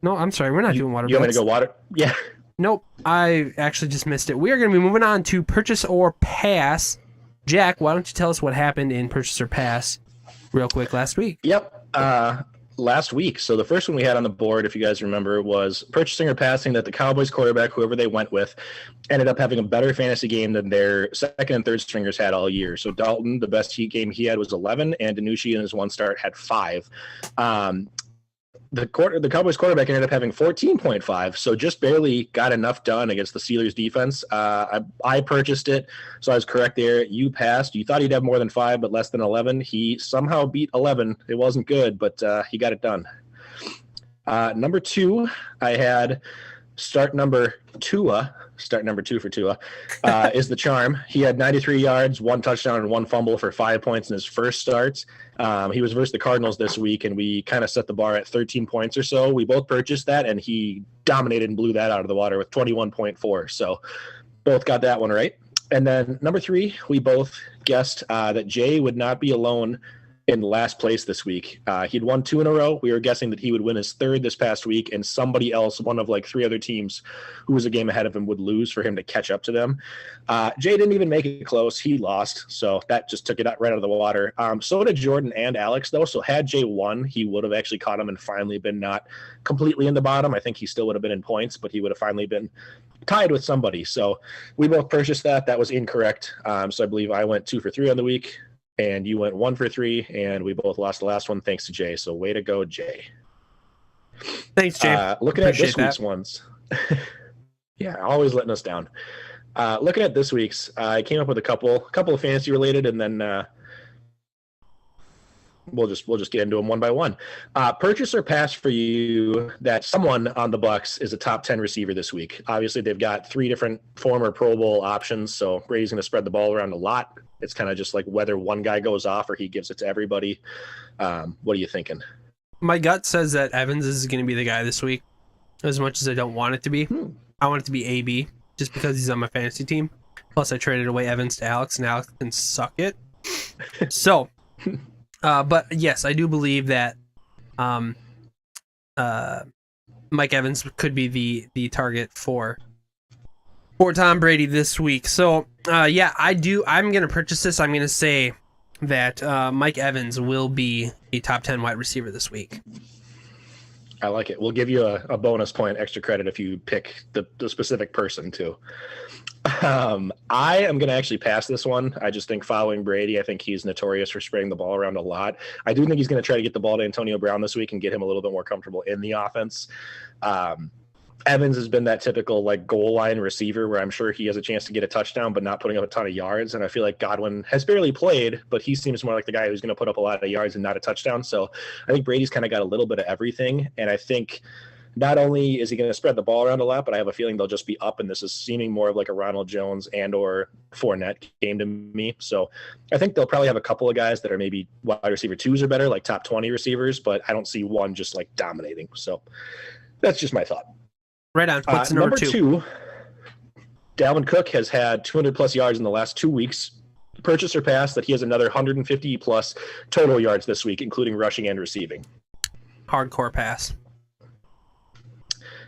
No, I'm sorry. We're not doing water bets. You want me to go water? Yeah. Nope. I actually just missed it. We are going to be moving on to purchase or pass. Jack, why don't you tell us what happened in purchase or pass real quick last week? Yep. Last week. So the first one we had on the board, if you guys remember, was purchasing or passing that the Cowboys quarterback, whoever they went with, ended up having a better fantasy game than their second and third stringers had all year. So Dalton, the best game he had was 11, and Danucci in his one start had 5. The Cowboys quarterback ended up having 14.5, so just barely got enough done against the Steelers defense. I purchased it, so I was correct there. You passed. You thought he'd have more than 5, but less than 11. He somehow beat 11. It wasn't good, but he got it done. Number 2, I had start number 2 for Tua, is the charm. He had 93 yards, 1 touchdown, and 1 fumble for 5 points in his first starts. He was versus the Cardinals this week, and we kind of set the bar at 13 points or so. We both purchased that, and he dominated and blew that out of the water with 21.4. So both got that one right. And then number 3, we both guessed that Jay would not be alone in last place this week. He'd won 2 in a row. We were guessing that he would win his 3rd this past week, and somebody else, one of like 3 other teams who was a game ahead of him, would lose for him to catch up to them. Jay didn't even make it close. He lost, so that just took it right out of the water. So did Jordan and Alex, though. So had Jay won, he would have actually caught him and finally been not completely in the bottom. I think he still would have been in points, but he would have finally been tied with somebody. So we both purchased that. That was incorrect. So I believe I went 2 for 3 on the week, and you went 1 for 3, and we both lost the last one thanks to Jay. So way to go, Jay. Thanks, Jay. Looking at this week's ones. Yeah, always letting us down. Looking at this week's, I came up with a couple of fantasy related, and then we'll just get into them one by one. Purchase or pass for you that someone on the Bucs is a top 10 receiver this week. Obviously, they've got 3 different former Pro Bowl options, so Brady's going to spread the ball around a lot. It's kind of just like whether one guy goes off or he gives it to everybody. What are you thinking? My gut says that Evans is going to be the guy this week, as much as I don't want it to be. I want it to be AB, just because he's on my fantasy team. Plus, I traded away Evans to Alex, and Alex can suck it. So, but yes, I do believe that Mike Evans could be the target for Tom Brady this week. So, yeah, I'm going to purchase this. I'm going to say that Mike Evans will be a top 10 wide receiver this week. I like it. We'll give you a bonus point, extra credit if you pick the specific person too. I am going to actually pass this one. I just think following Brady, I think he's notorious for spreading the ball around a lot. I do think he's going to try to get the ball to Antonio Brown this week and get him a little bit more comfortable in the offense. Evans has been that typical like goal line receiver where I'm sure he has a chance to get a touchdown, but not putting up a ton of yards. And I feel like Godwin has barely played, but he seems more like the guy who's going to put up a lot of yards and not a touchdown. So I think Brady's kind of got a little bit of everything. And I think not only is he going to spread the ball around a lot, but I have a feeling they'll just be up. And this is seeming more of like a Ronald Jones and or Fournette game to me. So I think they'll probably have a couple of guys that are maybe wide receiver 2s or better, like top 20 receivers, but I don't see one just like dominating. So that's just my thought. Right on. What's number 2? Dalvin Cook has had 200-plus yards in the last 2 weeks. Purchase or pass that he has another 150-plus total yards this week, including rushing and receiving. Hardcore pass.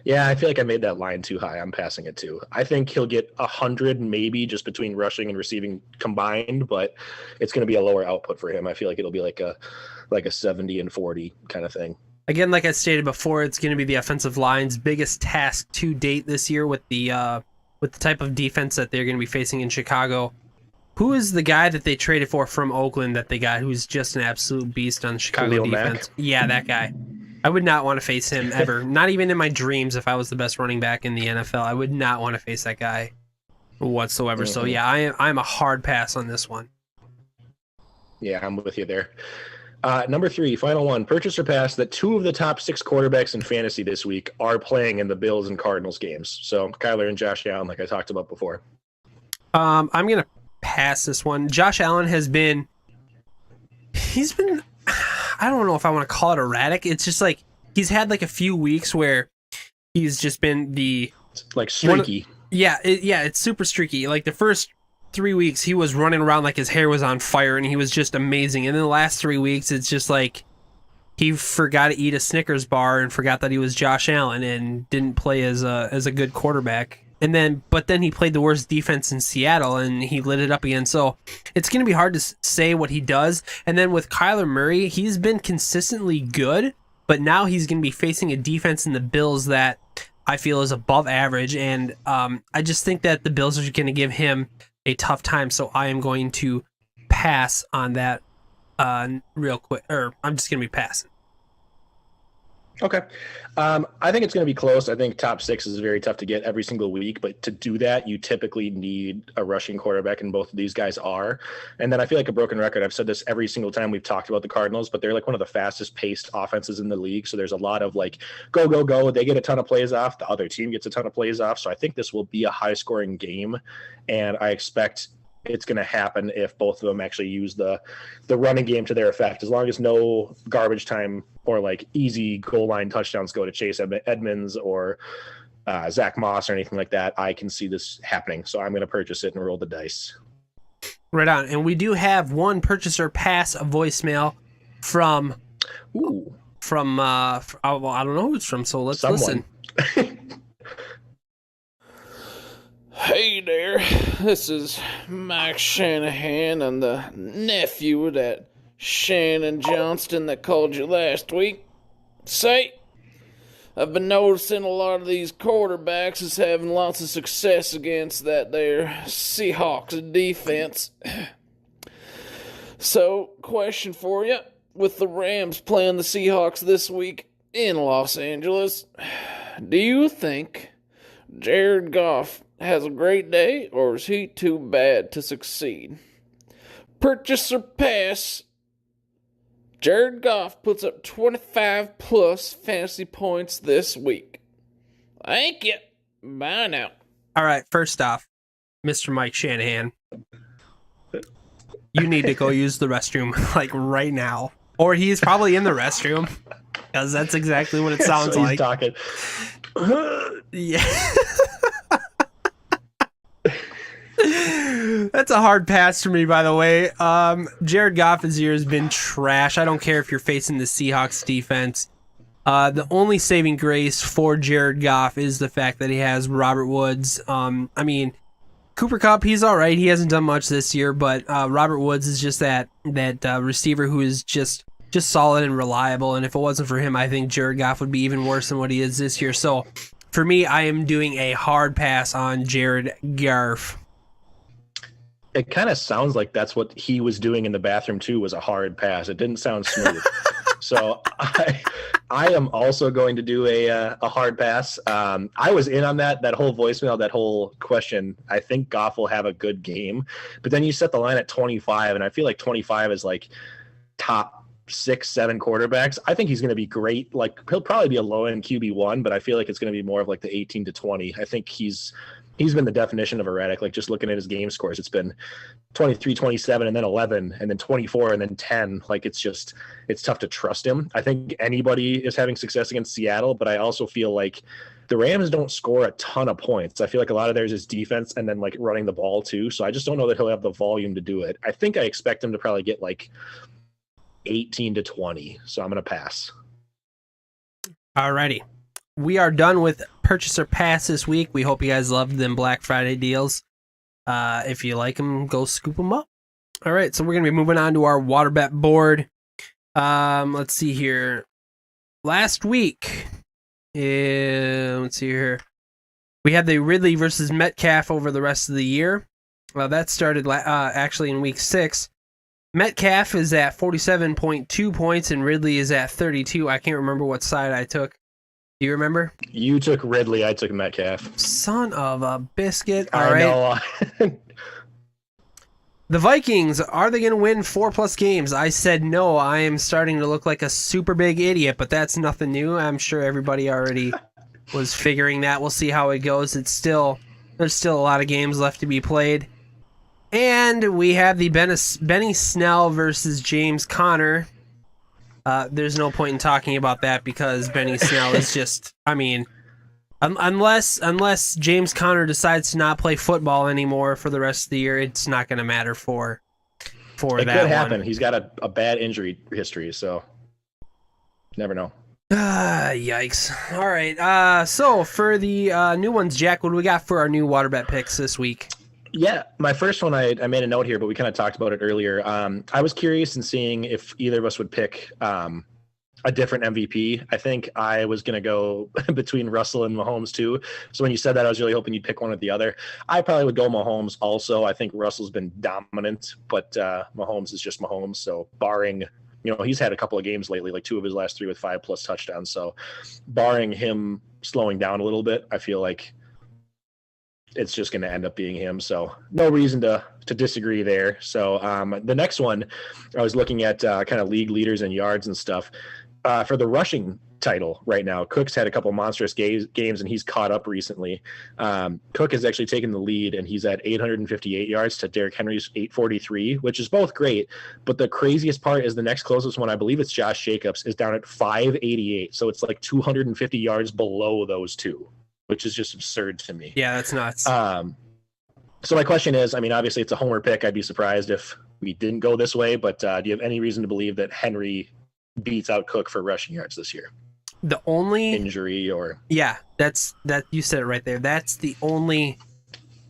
Yeah, I feel like I made that line too high. I'm passing it too. I think he'll get 100 maybe just between rushing and receiving combined, but it's going to be a lower output for him. I feel like it'll be like a 70 and 40 kind of thing. Again, like I stated before, it's going to be the offensive line's biggest task to date this year with the type of defense that they're going to be facing in Chicago. Who is the guy that they traded for from Oakland that they got, who's just an absolute beast on the Chicago Khalil defense? Mack? Yeah, that guy. I would not want to face him ever. Not even in my dreams if I was the best running back in the NFL. I would not want to face that guy whatsoever. So, yeah, I'm a hard pass on this one. Yeah, I'm with you there. Number 3, final one, purchase or pass that 2 of the top 6 quarterbacks in fantasy this week are playing in the Bills and Cardinals games. So Kyler and Josh Allen, like I talked about before. I'm going to pass this one. Josh Allen he's been, I don't know if I want to call it erratic. It's just like he's had like a few weeks where he's just been like streaky. It's super streaky. Like the first 3 weeks, he was running around like his hair was on fire and he was just amazing. And then the last 3 weeks, it's just like he forgot to eat a Snickers bar and forgot that he was Josh Allen and didn't play as a good quarterback. But then he played the worst defense in Seattle and he lit it up again. So it's going to be hard to say what he does. And then with Kyler Murray, he's been consistently good, but now he's going to be facing a defense in the Bills that I feel is above average. And I just think that the Bills are going to give him a tough time. So I am going to pass on that real quick. Or I'm just going to be passing. Okay. I think it's going to be close. I think top 6 is very tough to get every single week, but to do that, you typically need a rushing quarterback, and both of these guys are. And then I feel like a broken record. I've said this every single time we've talked about the Cardinals, but they're like one of the fastest paced offenses in the league. So there's a lot of like, go, go, go. They get a ton of plays off. The other team gets a ton of plays off. So I think this will be a high scoring game. And I expect it's going to happen if both of them actually use the running game to their effect. As long as no garbage time or like easy goal line touchdowns go to Chase Edmonds or Zach Moss or anything like that, I can see this happening. So I'm going to purchase it and roll the dice. Right on. And we do have one purchaser pass a voicemail from I don't know who it's from. So let's listen. Hey there, this is Mike Shanahan and the nephew of that Shannon Johnston that called you last week. Say, I've been noticing a lot of these quarterbacks is having lots of success against that there Seahawks defense. So, question for you, with the Rams playing the Seahawks this week in Los Angeles, do you think Jared Goff has a great day, or is he too bad to succeed? Purchase or pass, Jared Goff puts up 25 plus fantasy points this week. Thank you. Bye now. All right, first off, Mr. Mike Shanahan, you need to go use the restroom like right now. Or he's probably in the restroom, because that's exactly what it sounds so like. He's talking. Yeah. That's a hard pass for me, by the way. Jared Goff this year has been trash. I don't care if you're facing the Seahawks defense. The only saving grace for Jared Goff is the fact that he has Robert Woods. I mean, Cooper Kupp, he's all right. He hasn't done much this year, but Robert Woods is just that receiver who is just solid and reliable. And if it wasn't for him, I think Jared Goff would be even worse than what he is this year. So for me, I am doing a hard pass on Jared Goff. It kind of sounds like that's what he was doing in the bathroom too, was a hard pass. It didn't sound smooth. So I am also going to do a hard pass. I was in on that whole voicemail, that whole question. I think Goff will have a good game, but then you set the line at 25, and I feel like 25 is like top 6-7 quarterbacks. I think he's going to be great. Like he'll probably be a low end QB1, but I feel like it's going to be more of like the 18 to 20. I think he's been the definition of erratic. Like just looking at his game scores, it's been 23, 27, and then 11, and then 24, and then 10. Like it's tough to trust him. I think anybody is having success against Seattle, but I also feel like the Rams don't score a ton of points. I feel like a lot of theirs is defense and then like running the ball too. So I just don't know that he'll have the volume to do it. I think I expect him to probably get like 18 to 20. So I'm going to pass. Alrighty. We are done with purchase or pass this week. We hope you guys loved them Black Friday deals. If you like them, go scoop them up. All right, so we're going to be moving on to our water bet board. Let's see here. Last week, let's see here. We had the Ridley versus Metcalf over the rest of the year. Well, that started actually in week 6. Metcalf is at 47.2 points and Ridley is at 32. I can't remember what side I took. Do you remember? You took Ridley. I took Metcalf. Son of a biscuit. All I right. know. The Vikings, are they going to win 4+ games? I said no. I am starting to look like a super big idiot, but that's nothing new. I'm sure everybody already was figuring that. We'll see how it goes. There's still a lot of games left to be played. And we have the Benny Snell versus James Conner. There's no point in talking about that because Benny Snell is just, I mean, unless James Conner decides to not play football anymore for the rest of the year, it's not going to matter for it that. It could happen. He's got a bad injury history, so never know. Yikes. All right. So for the new ones, Jack, what do we got for our new water bet picks this week? Yeah, my first one, I made a note here, but we kind of talked about it earlier. I was curious in seeing if either of us would pick a different MVP. I think I was going to go between Russell and Mahomes too. So when you said that, I was really hoping you'd pick one or the other. I probably would go Mahomes also. I think Russell's been dominant, but Mahomes is just Mahomes. So barring, he's had a couple of games lately, like 2 of his last 3 with 5+ touchdowns. So barring him slowing down a little bit, I feel like it's just going to end up being him. So no reason to disagree there. So the next one, I was looking at kind of league leaders and yards and stuff. For the rushing title right now, Cook's had a couple monstrous games and he's caught up recently. Cook has actually taken the lead and he's at 858 yards to Derrick Henry's 843, which is both great. But the craziest part is the next closest one, I believe it's Josh Jacobs, is down at 588. So it's like 250 yards below those two, which is just absurd to me. Yeah, that's nuts. So my question is, I mean, obviously it's a homer pick. I'd be surprised if we didn't go this way, but do you have any reason to believe that Henry beats out Cook for rushing yards this year? The only injury or that's you said it right there. That's the only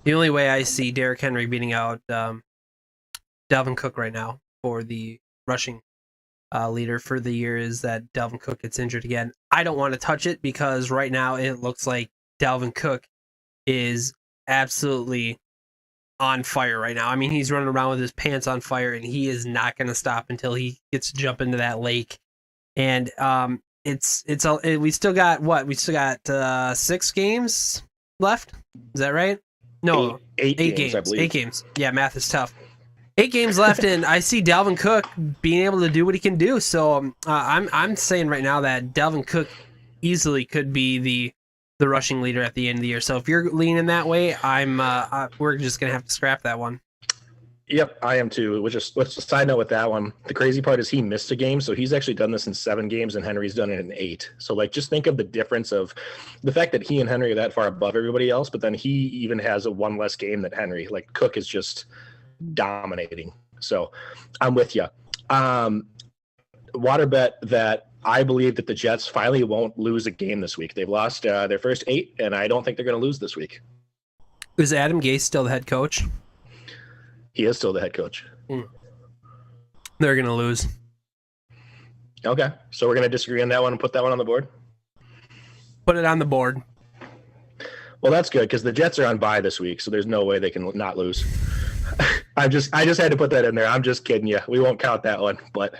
way I see Derrick Henry beating out Dalvin Cook right now for the rushing leader for the year is that Dalvin Cook gets injured again. I don't want to touch it because right now it looks like Dalvin Cook is absolutely on fire right now. I mean, he's running around with his pants on fire and he is not going to stop until he gets to jump into that lake. And we still got what? We still got 6 games left. Is that right? No, 8 games, I believe. 8 games. Yeah, math is tough. 8 games left, and I see Dalvin Cook being able to do what he can do. So I'm saying right now that Dalvin Cook easily could be the rushing leader at the end of the year. So if you're leaning that way, we're just gonna have to scrap that one. Yep, I am too. Which is, what's a side note with that one? The crazy part is he missed a game, so he's actually done this in 7 games, and Henry's done it in 8. So like, just think of the difference of the fact that he and Henry are that far above everybody else, but then he even has a 1 less game than Henry. Like Cook is just dominating. So I'm with you. Water bet that I believe that the Jets finally won't lose a game this week. They've lost their first 8, and I don't think they're going to lose this week. Is Adam Gase still the head coach? He is still the head coach. They're going to lose. Okay, so we're going to disagree on that one and put that one on the board? Put it on the board. Well, that's good because the Jets are on bye this week, so there's no way they can not lose. I just had to put that in there. I'm just kidding you. We won't count that one, but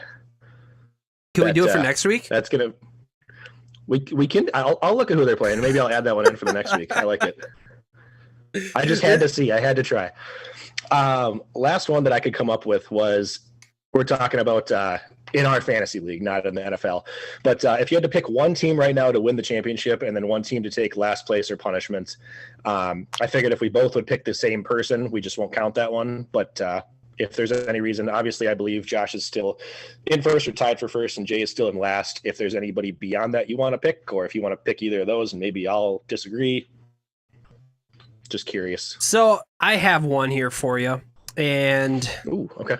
can we do it for next week? That's gonna. We can. I'll look at who they're playing. Maybe I'll add that one in for the next week. I like it. I just had to see. I had to try. Last one that I could come up with was we're talking about in our fantasy league, not in the NFL. But if you had to pick one team right now to win the championship and then one team to take last place or punishment, I figured if we both would pick the same person, we just won't count that one. But if there's any reason, obviously I believe Josh is still in first or tied for first and Jay is still in last. If there's anybody beyond that you want to pick, or if you want to pick either of those, and maybe I'll disagree. Just curious. So I have one here for you. And ooh, okay.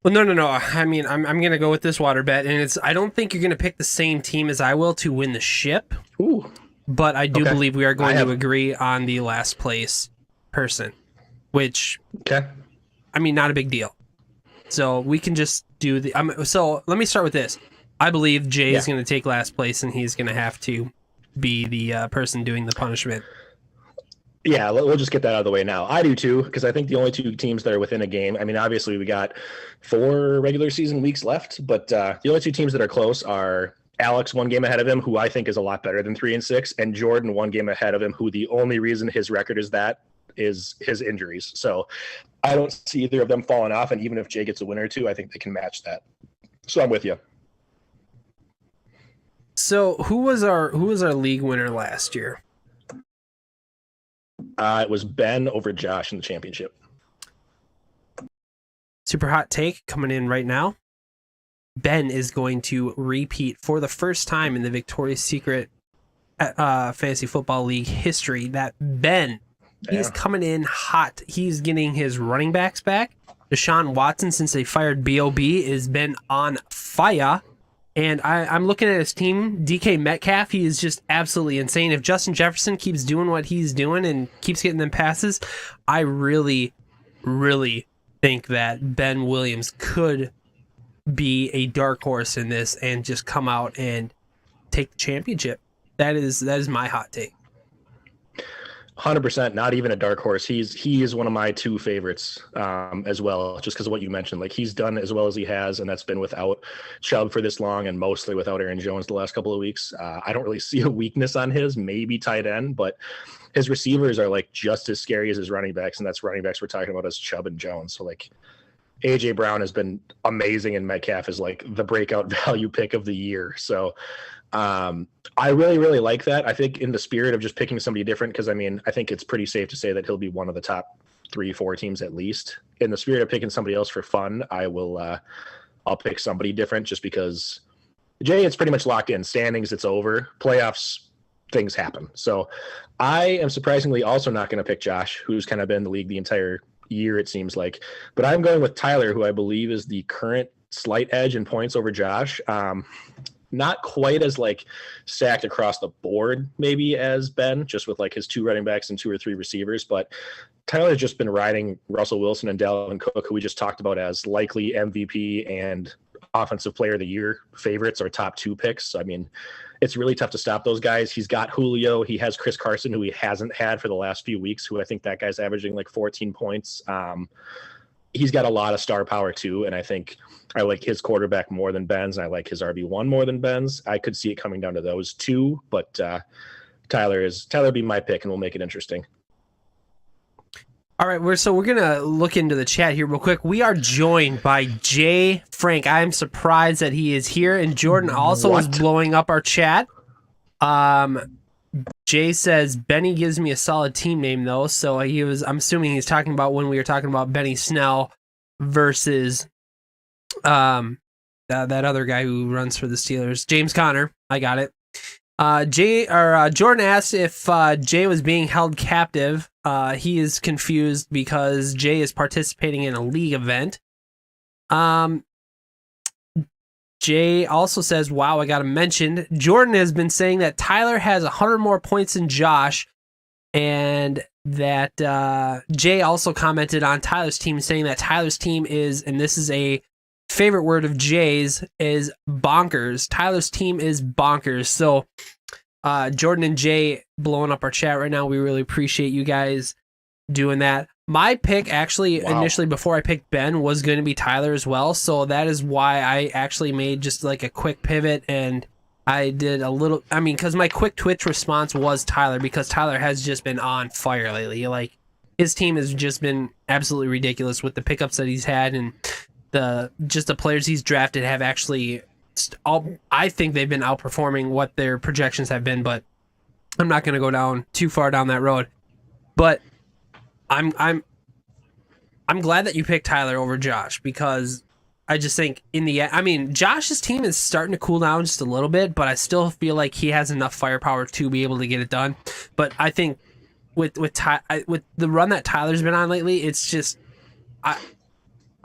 Well, no. I mean, I'm going to go with this water bet, and I don't think you're going to pick the same team as I will to win the ship. Ooh. But I do believe we are going to agree on the last place person, which, I mean, not a big deal. So we can just do so let me start with this. I believe Jay is going to take last place, and he's going to have to be the person doing the punishment. Yeah, we'll just get that out of the way now. I do too, because I think the only two teams that are within a game. I mean, obviously we got 4 regular season weeks left, but the only two teams that are close are Alex 1 game ahead of him, who I think is a lot better than 3-6, and Jordan 1 game ahead of him, who the only reason his record is that is his injuries. So I don't see either of them falling off, and even if Jay gets a win or two, I think they can match that. So I'm with you. So who was our league winner last year? It was Ben over Josh in the championship. Super hot take coming in right now. Ben is going to repeat for the first time in the Victoria's Secret Fantasy Football League history. That Ben, he's coming in hot. He's getting his running backs back. Deshaun Watson, since they fired B.O.B., has been on fire. And I'm looking at his team. DK Metcalf, he is just absolutely insane. If Justin Jefferson keeps doing what he's doing and keeps getting them passes, I really, really think that Ben Williams could be a dark horse in this and just come out and take the championship. That is my hot take. 100%, not even a dark horse. He is one of my 2 favorites as well, just because of what you mentioned. Like, he's done as well as he has, and that's been without Chubb for this long and mostly without Aaron Jones the last couple of weeks. I don't really see a weakness on his, maybe tight end, but his receivers are like just as scary as his running backs, and that's running backs we're talking about as Chubb and Jones. So like AJ Brown has been amazing, and Metcalf is like the breakout value pick of the year. So I really, really like that. I think in the spirit of just picking somebody different, because I mean, I think it's pretty safe to say that he'll be one of the top 3-4 teams at least. In the spirit of picking somebody else for fun, I'll pick somebody different just because Jay, it's pretty much locked in. Standings, it's over. Playoffs, things happen. So I am surprisingly also not going to pick Josh, who's kind of been in the league the entire year, it seems like. But I'm going with Tyler, who I believe is the current slight edge in points over Josh. Not quite as like sacked across the board maybe as Ben, just with like his 2 running backs and 2 or 3 receivers. But Tyler's just been riding Russell Wilson and Dalvin Cook, who we just talked about as likely MVP and offensive player of the year favorites or top 2 picks. So, I mean, it's really tough to stop those guys. He's got Julio. He has Chris Carson, who he hasn't had for the last few weeks, who I think that guy's averaging like 14 points. He's got a lot of star power too, and I think I like his quarterback more than Ben's, and I like his RB1 more than Ben's. I could see it coming down to those 2, but Tyler be my pick, and we'll make it interesting. All right, we're gonna look into the chat here real quick. We are joined by Jay Frank. I'm surprised that he is here, and Jordan also is blowing up our chat. Jay says Benny gives me a solid team name though, so I'm assuming he's talking about when we were talking about Benny Snell versus that other guy who runs for the Steelers, James Conner. I got it. Jordan asked if Jay was being held captive. He is confused because Jay is participating in a league event. Jay also says, wow, I got to mention, Jordan has been saying that Tyler has 100 more points than Josh, and that Jay also commented on Tyler's team saying that Tyler's team is, and this is a favorite word of Jay's, is bonkers. Tyler's team is bonkers. So Jordan and Jay blowing up our chat right now. We really appreciate you guys doing that. My pick initially before I picked Ben was going to be Tyler as well. So that is why I actually made just like a quick pivot, and I did a little, because my quick Twitch response was Tyler, because Tyler has just been on fire lately. Like, his team has just been absolutely ridiculous with the pickups that he's had, and the players he's drafted have actually I think they've been outperforming what their projections have been, but I'm not going to go down too far down that road. But I'm glad that you picked Tyler over Josh, because I just think in the end, Josh's team is starting to cool down just a little bit, but I still feel like he has enough firepower to be able to get it done. But I think with the run that Tyler's been on lately, it's just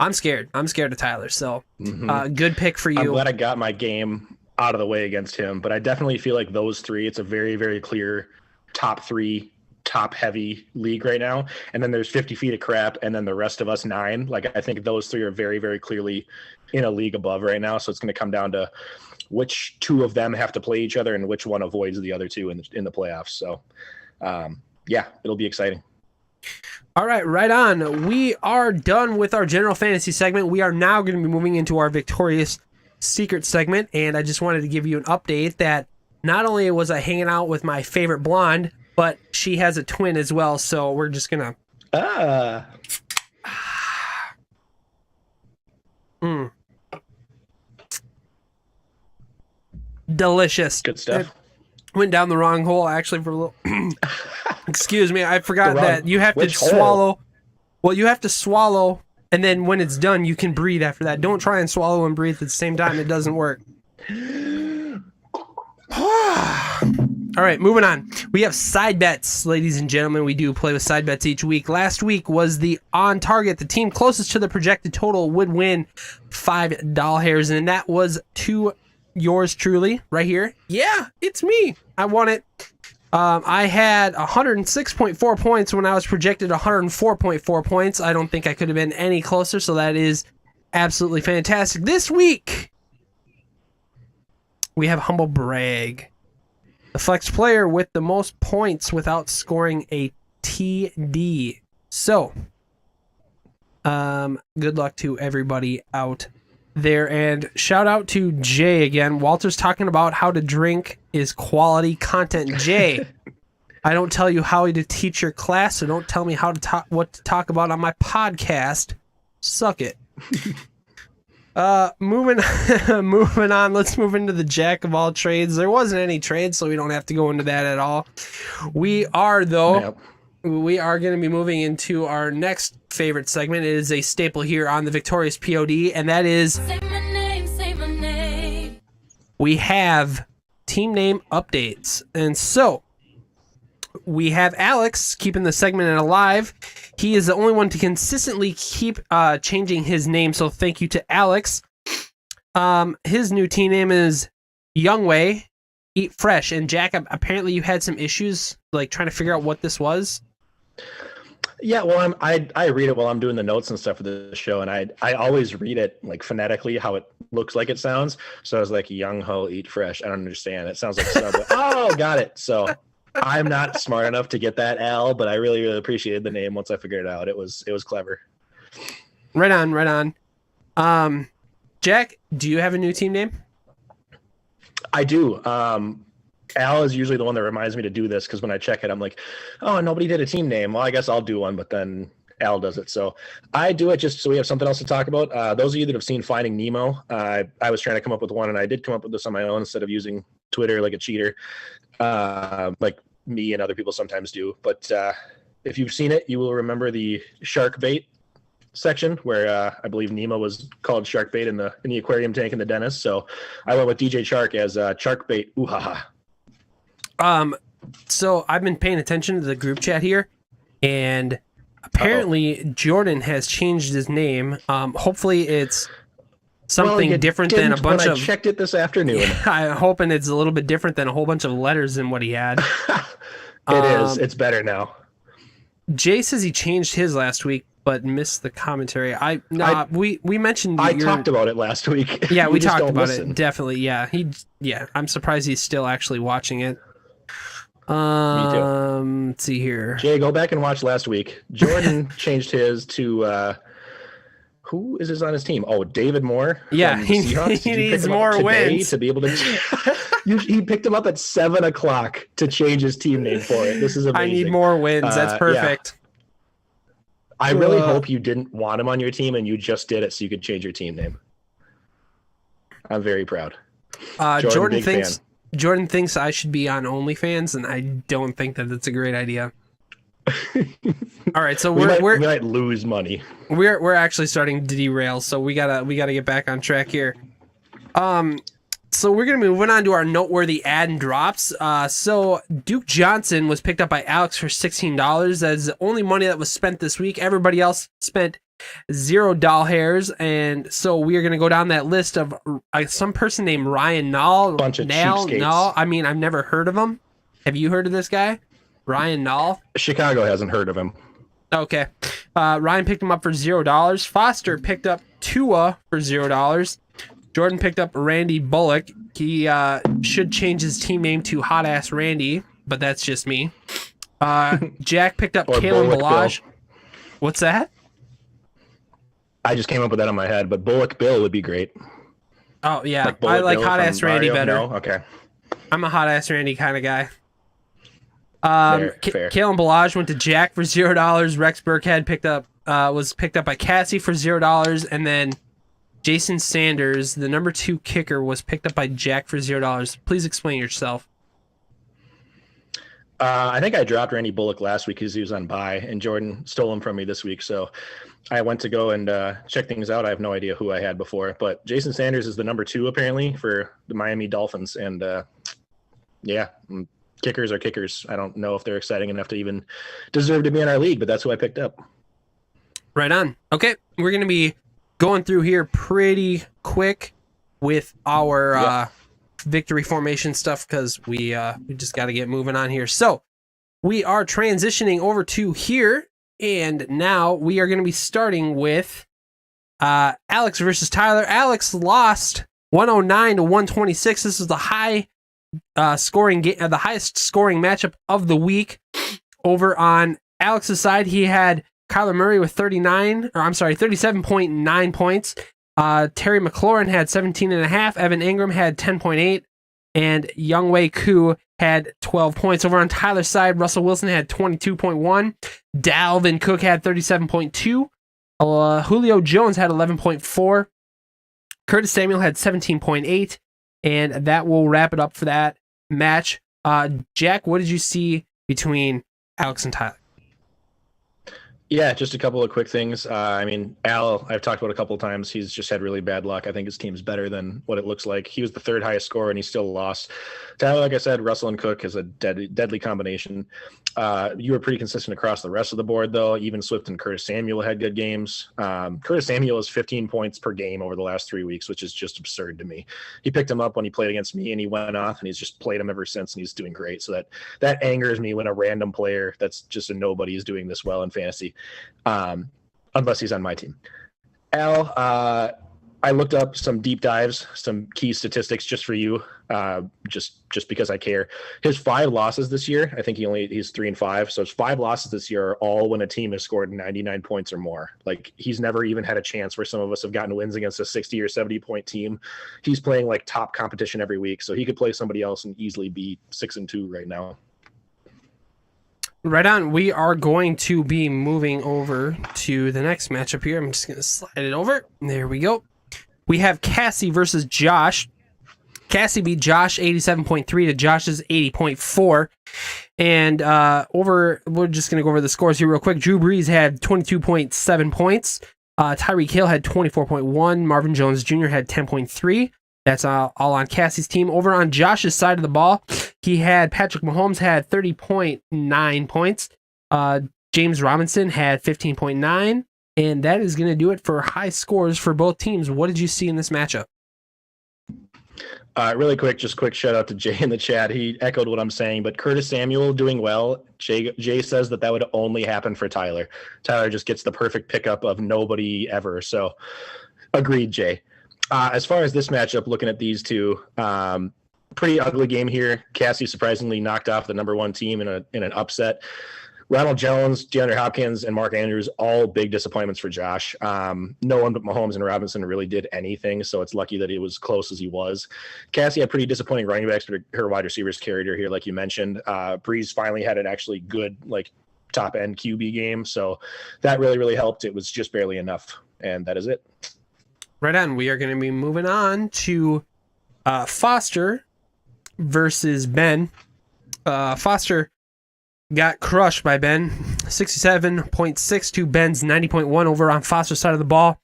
I'm scared. I'm scared of Tyler. So good pick for you. I'm glad I got my game out of the way against him, but I definitely feel like those 3, it's a very, very clear top 3, top heavy league right now. And then there's 50 feet of crap, and then the rest of us 9. Like, I think those 3 are very, very clearly in a league above right now. So it's going to come down to which 2 of them have to play each other and which one avoids the other 2 in the playoffs. So yeah, it'll be exciting. All right, right on. We are done with our general fantasy segment. We are now going to be moving into our Victorious Secret segment, and I just wanted to give you an update that not only was I hanging out with my favorite blonde, but she has a twin as well, so we're just going to... Delicious. Good stuff. It went down the wrong hole, actually, for a little... Excuse me, I forgot that you have to swallow... Well, you have to swallow, and then when it's done, you can breathe after that. Don't try and swallow and breathe at the same time. It doesn't work. All right, moving on. We have side bets, ladies and gentlemen. We do play with side bets each week. Last week was the on target. The team closest to the projected total would win $5, and that was to yours truly right here. Yeah, it's me. I won it. I had 106.4 points when I was projected 104.4 points. I don't think I could have been any closer, so that is absolutely fantastic. This week, we have Humble Brag, the flex player with the most points without scoring a TD. So, good luck to everybody out there, and shout out to Jay again. Walter's talking about how to drink is quality content. Jay, I don't tell you how to teach your class, so don't tell me how to talk, what to talk about on my podcast. Suck it. Moving on. Let's move into the jack of all trades. There wasn't any trades, so we don't have to go into that at all. We are, though. Yep. We are going to be moving into our next favorite segment. It is a staple here on the Victorious POD, and that is... Say my name, say my name. We have team name updates. And so, we have Alex keeping the segment alive. He is the only one to consistently keep changing his name, so thank you to Alex. His new team name is Youngway Eat Fresh. And Jack, apparently you had some issues like trying to figure out what this was. Yeah, well, I read it while I'm doing the notes and stuff for the show, and I always read it like phonetically how it looks like it sounds. So I was like, Young Ho Eat Fresh. I don't understand. It sounds like Subway. Oh, got it. So I'm not smart enough to get that L, but I really, really appreciated the name once I figured it out. It was clever. Right on. Jack, do you have a new team name? I do. Al is usually the one that reminds me to do this because when I check it, I'm like, oh, nobody did a team name. Well, I guess I'll do one, but then Al does it. So I do it just so we have something else to talk about. Those of you that have seen Finding Nemo, I was trying to come up with one, and I did come up with this on my own instead of using Twitter like a cheater, like me and other people sometimes do. But if you've seen it, you will remember the shark bait section where I believe Nemo was called shark bait in the aquarium tank in the dentist. So I went with DJ Shark as shark bait. Ooh ha ha. So I've been paying attention to the group chat here, and apparently Jordan has changed his name. Hopefully it's something different than a bunch of... I checked it this afternoon. Yeah, I'm hoping it's a little bit different than a whole bunch of letters than what he had. It is. It's better now. Jay says he changed his last week, but missed the commentary. We mentioned... I talked about it last week. Yeah, we talked about it. Definitely, yeah. I'm surprised he's still actually watching it. Me too. Let's see here. Jay, go back and watch last week. Jordan changed his to who is his on his team? Oh, David Moore. Yeah, he needs more wins to be able to. He picked him up at 7:00 to change his team name for it. This is amazing. I need more wins. That's perfect. Yeah. I really hope you didn't want him on your team and you just did it so you could change your team name. I'm very proud. Jordan thinks I should be on OnlyFans, and I don't think that it's a great idea. All right, so we might lose money. We're actually starting to derail, so we gotta get back on track here. So we're gonna be moving on to our noteworthy ad and drops. So Duke Johnson was picked up by Alex for $16. That's the only money that was spent this week. Everybody else spent $0, and so we are going to go down that list of some person named Ryan Nall. Bunch of cheapskates. Nall. I mean, I've never heard of him. Have you heard of this guy, Ryan Nall? Chicago hasn't heard of him. Okay. Ryan picked him up for $0. Foster picked up Tua for $0. Jordan picked up Randy Bullock. He should change his team name to Hot Ass Randy, but that's just me. Jack picked up Or Kalen Bullock Balaj. Bill. What's that? I just came up with that in my head, but Bullock Bill would be great. Oh yeah, Like I Bullet like Bill Hot from Ass Randy Mario? better. No? Okay. I'm a Hot Ass Randy kind of guy. Fair. Kalen Balaj went to Jack for $0. Rex Burkhead was picked up by Cassie for $0, and then Jason Sanders, the number 2 kicker, was picked up by Jack for $0. Please explain yourself. I think I dropped Randy Bullock last week because he was on bye, and Jordan stole him from me this week. So I went to go and check things out. I have no idea who I had before, but Jason Sanders is the number 2 apparently for the Miami Dolphins. And kickers are kickers. I don't know if they're exciting enough to even deserve to be in our league, but that's who I picked up. Right on. Okay, we're going to be going through here pretty quick with our victory formation stuff because we just got to get moving on here. So we are transitioning over to here, and now we are going to be starting with Alex versus Tyler. Alex lost 109 to 126. This is the the highest scoring matchup of the week. Over on Alex's side, he had Kyler Murray with 37.9 points. Terry McLaurin had 17.5. Evan Ingram had 10.8. And Younghoe Koo had 12 points. Over on Tyler's side, Russell Wilson had 22.1. Dalvin Cook had 37.2. Julio Jones had 11.4. Curtis Samuel had 17.8. And that will wrap it up for that match. Jack, what did you see between Alex and Tyler? Yeah, just a couple of quick things. Al, I've talked about a couple of times. He's just had really bad luck. I think his team's better than what it looks like. He was the 3rd highest scorer, and he still lost. Tyler, like I said, Russell and Cook is a deadly combination. You were pretty consistent across the rest of the board, though. Even Swift and Curtis Samuel had good games. Curtis Samuel is 15 points per game over the last 3 weeks, which is just absurd to me. He picked him up when he played against me, and he went off, and he's just played him ever since, and he's doing great. So that angers me when a random player that's just a nobody is doing this well in fantasy. Unless he's on my team. Al, I looked up some deep dives, some key statistics just for you, just because I care. His 5 losses this year, I think he's 3-5. So his 5 losses this year are all when a team has scored 99 points or more. Like, he's never even had a chance where some of us have gotten wins against a 60 or 70 point team. He's playing like top competition every week, so he could play somebody else and easily be 6-2 right now. Right on. We are going to be moving over to the next matchup here. I'm just going to slide it over. There we go. We have Cassie versus Josh. Cassie beat Josh 87.3 to Josh's 80.4. And we're just going to go over the scores here real quick. Drew Brees had 22.7 points. Tyreek Hill had 24.1. Marvin Jones Jr. had 10.3. That's all on Cassie's team. Over on Josh's side of the ball, he had Patrick Mahomes had 30.9 points. James Robinson had 15.9. And that is going to do it for high scores for both teams. What did you see in this matchup? Really quick shout out to Jay in the chat. He echoed what I'm saying, but Curtis Samuel doing well. Jay says that would only happen for Tyler. Tyler just gets the perfect pickup of nobody ever. So agreed, Jay. As far as this matchup, looking at these two, pretty ugly game here. Cassie surprisingly knocked off the number 1 team in an upset. Ronald Jones, DeAndre Hopkins, and Mark Andrews, all big disappointments for Josh. No one but Mahomes and Robinson really did anything, so it's lucky that it was close as he was. Cassie had pretty disappointing running backs, but her wide receivers carried her here, like you mentioned. Breeze finally had an actually good, top-end QB game, so that really, really helped. It was just barely enough, and that is it. Right on. We are going to be moving on to Foster versus Ben. Foster got crushed by Ben, 67.6 to Ben's 90.1 over on Foster's side of the ball.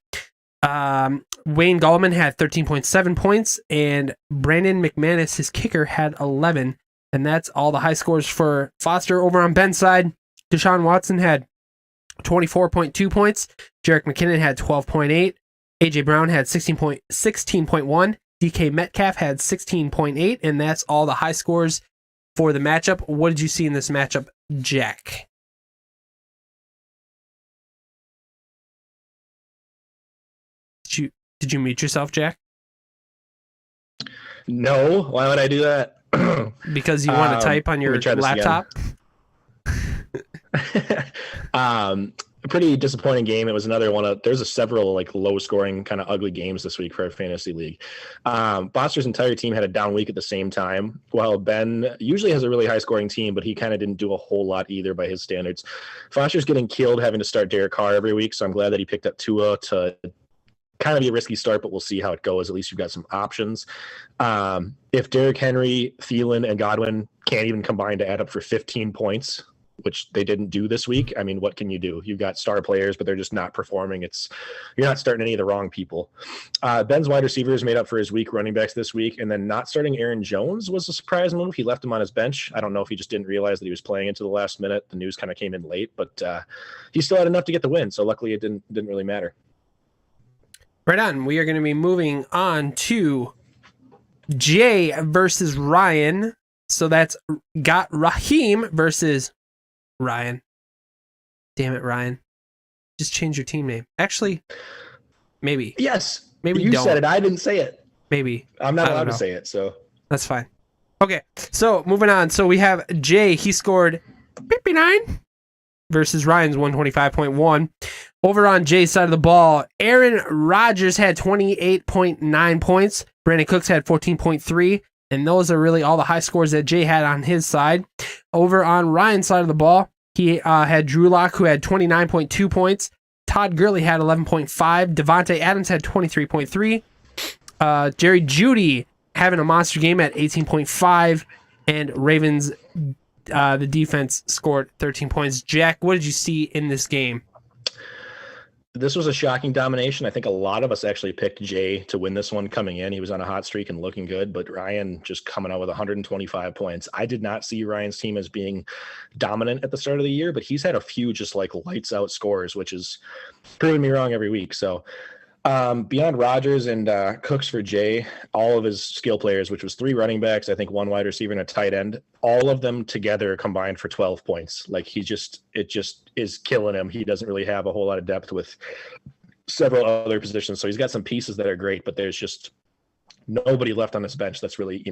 Wayne Gallman had 13.7 points, and Brandon McManus, his kicker, had 11. And that's all the high scores for Foster. Over on Ben's side, Deshaun Watson had 24.2 points. Jerick McKinnon had 12.8. AJ Brown had 16.1. DK Metcalf had 16.8. And that's all the high scores for the matchup. What did you see in this matchup, Jack? Did you mute yourself, Jack? No. Why would I do that? Because you want to type on your laptop? A pretty disappointing game. It was another one of there's several like low scoring kind of ugly games this week for our fantasy league. Foster's entire team had a down week at the same time. While Ben usually has a really high scoring team, but he kind of didn't do a whole lot either by his standards. Foster's getting killed having to start Derek Carr every week, so I'm glad that he picked up Tua to kind of be a risky start, but we'll see how it goes. At least you've got some options. If Derrick Henry, Thielen, and Godwin can't even combine to add up for 15 points, which they didn't do this week, I mean, what can you do? You've got star players, but they're just not performing. You're not starting any of the wrong people. Ben's wide receivers made up for his weak running backs this week, and then not starting Aaron Jones was a surprise move. He left him on his bench. I don't know if he just didn't realize that he was playing into the last minute. The news kind of came in late, but he still had enough to get the win, so luckily it didn't really matter. Right on. We are going to be moving on to Jay versus Ryan. So that's got Raheem versus Ryan. Damn it, Ryan. Just change your team name. Actually, maybe. Yes. Maybe you don't. said it. I didn't say it. Maybe. I'm not allowed to say it, so. That's fine. Okay, so moving on. So we have Jay. He scored 59 versus Ryan's 125.1. Over on Jay's side of the ball, Aaron Rodgers had 28.9 points. Brandon Cooks had 14.3. And those are really all the high scores that Jay had on his side. Over on Ryan's side of the ball, he had Drew Lock, who had 29.2 points. Todd Gurley had 11.5. Devontae Adams had 23.3. Jerry Jeudy having a monster game at 18.5. And Ravens, the defense, scored 13 points. Jack, what did you see in this game? This was a shocking domination. I think a lot of us actually picked Jay to win this one coming in. He was on a hot streak and looking good, but Ryan just coming out with 125 points. I did not see Ryan's team as being dominant at the start of the year, but he's had a few just like lights out scores, which is proving me wrong every week. So beyond Rodgers and Cooks for Jay, all of his skill players, which was 3 running backs, I think 1 wide receiver and a tight end, all of them together combined for 12 points. Like it just is killing him. He doesn't really have a whole lot of depth with several other positions. So he's got some pieces that are great, but there's just nobody left on this bench that's really,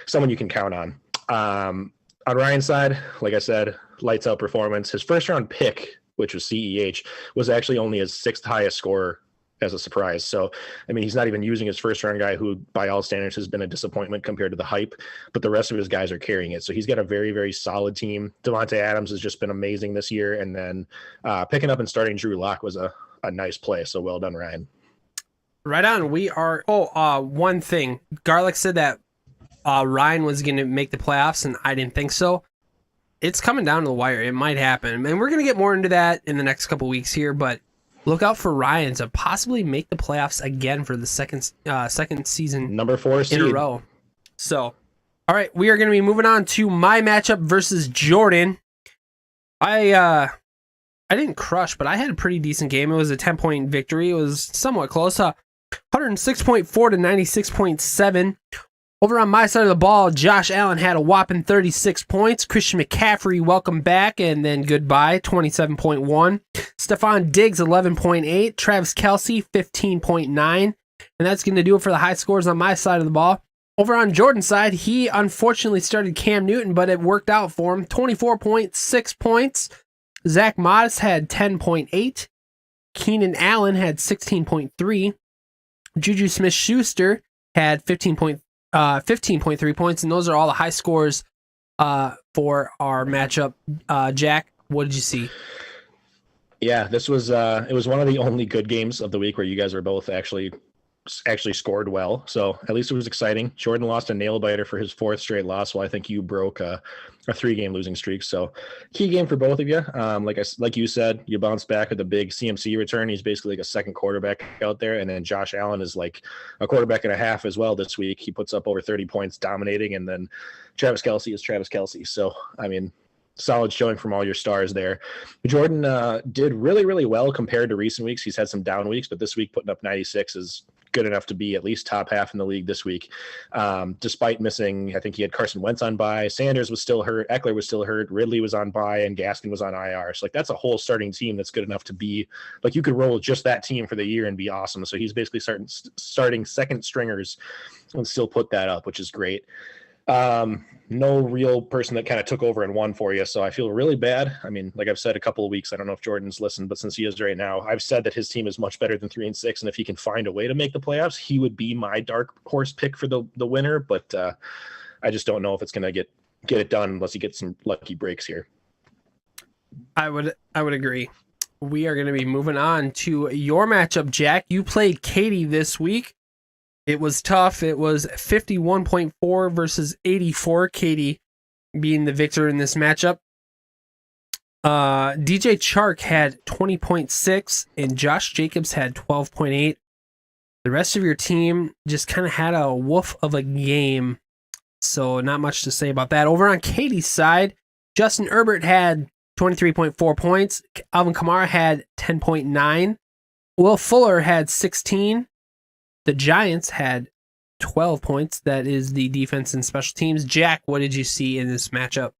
someone you can count on. On Ryan's side, like I said, lights out performance. His first round pick, which was CEH, was actually only his 6th highest scorer as a surprise. So, I mean, he's not even using his first round guy who by all standards has been a disappointment compared to the hype, but the rest of his guys are carrying it. So he's got a very, very solid team. Devontae Adams has just been amazing this year. And then picking up and starting Drew Lock was a nice play. So well done, Ryan. Right on. We are, one thing. Garlic said that Ryan was going to make the playoffs and I didn't think so. It's coming down to the wire. It might happen. And we're going to get more into that in the next couple weeks here, but look out for Ryan to possibly make the playoffs again for the second season number 4 seed in a row. So, all right, we are going to be moving on to my matchup versus Jordan. I didn't crush, but I had a pretty decent game. It was a 10-point victory. It was somewhat close. 106.4 to 96.7. Over on my side of the ball, Josh Allen had a whopping 36 points. Christian McCaffrey, welcome back, and then goodbye, 27.1. Stephon Diggs, 11.8. Travis Kelce, 15.9. And that's going to do it for the high scores on my side of the ball. Over on Jordan's side, he unfortunately started Cam Newton, but it worked out for him. 24.6 points. Zach Moss had 10.8. Keenan Allen had 16.3. Juju Smith-Schuster had 15.3 points, and those are all the high scores for our matchup. Jack, what did you see? Yeah, this was it was one of the only good games of the week where you guys were both actually scored well. So at least it was exciting. Jordan lost a nail biter for his 4th straight loss, while I think you broke a 3-game losing streak. So key game for both of you. Like you said, you bounced back with a big CMC return. He's basically like a second quarterback out there. And then Josh Allen is like a quarterback and a half as well this week. He puts up over 30 points dominating. And then Travis Kelce is Travis Kelce. So, I mean, solid showing from all your stars there. Jordan did really, really well compared to recent weeks. He's had some down weeks, but this week putting up 96 is good enough to be at least top half in the league this week. Despite missing, I think he had Carson Wentz on bye. Sanders was still hurt. Eckler was still hurt. Ridley was on bye, and Gaskin was on IR. So, like, that's a whole starting team that's good enough to be, like, you could roll just that team for the year and be awesome. So he's basically starting second stringers and still put that up, which is great. No real person that kind of took over and won for you. So I feel really bad. I mean, like I've said a couple of weeks, I don't know if Jordan's listened, but since he is right now, I've said that his team is much better than 3-6. And if he can find a way to make the playoffs, he would be my dark horse pick for the winner. But I just don't know if it's going to get it done unless he gets some lucky breaks here. I would agree. We are going to be moving on to your matchup, Jack. You played Katie this week. It was tough. It was 51.4 versus 84. Katie being the victor in this matchup. DJ Chark had 20.6 and Josh Jacobs had 12.8. The rest of your team just kind of had a woof of a game. So not much to say about that. Over on Katie's side, Justin Herbert had 23.4 points. Alvin Kamara had 10.9. Will Fuller had 16. The Giants had 12 points. That is the defense and special teams. Jack, what did you see in this matchup?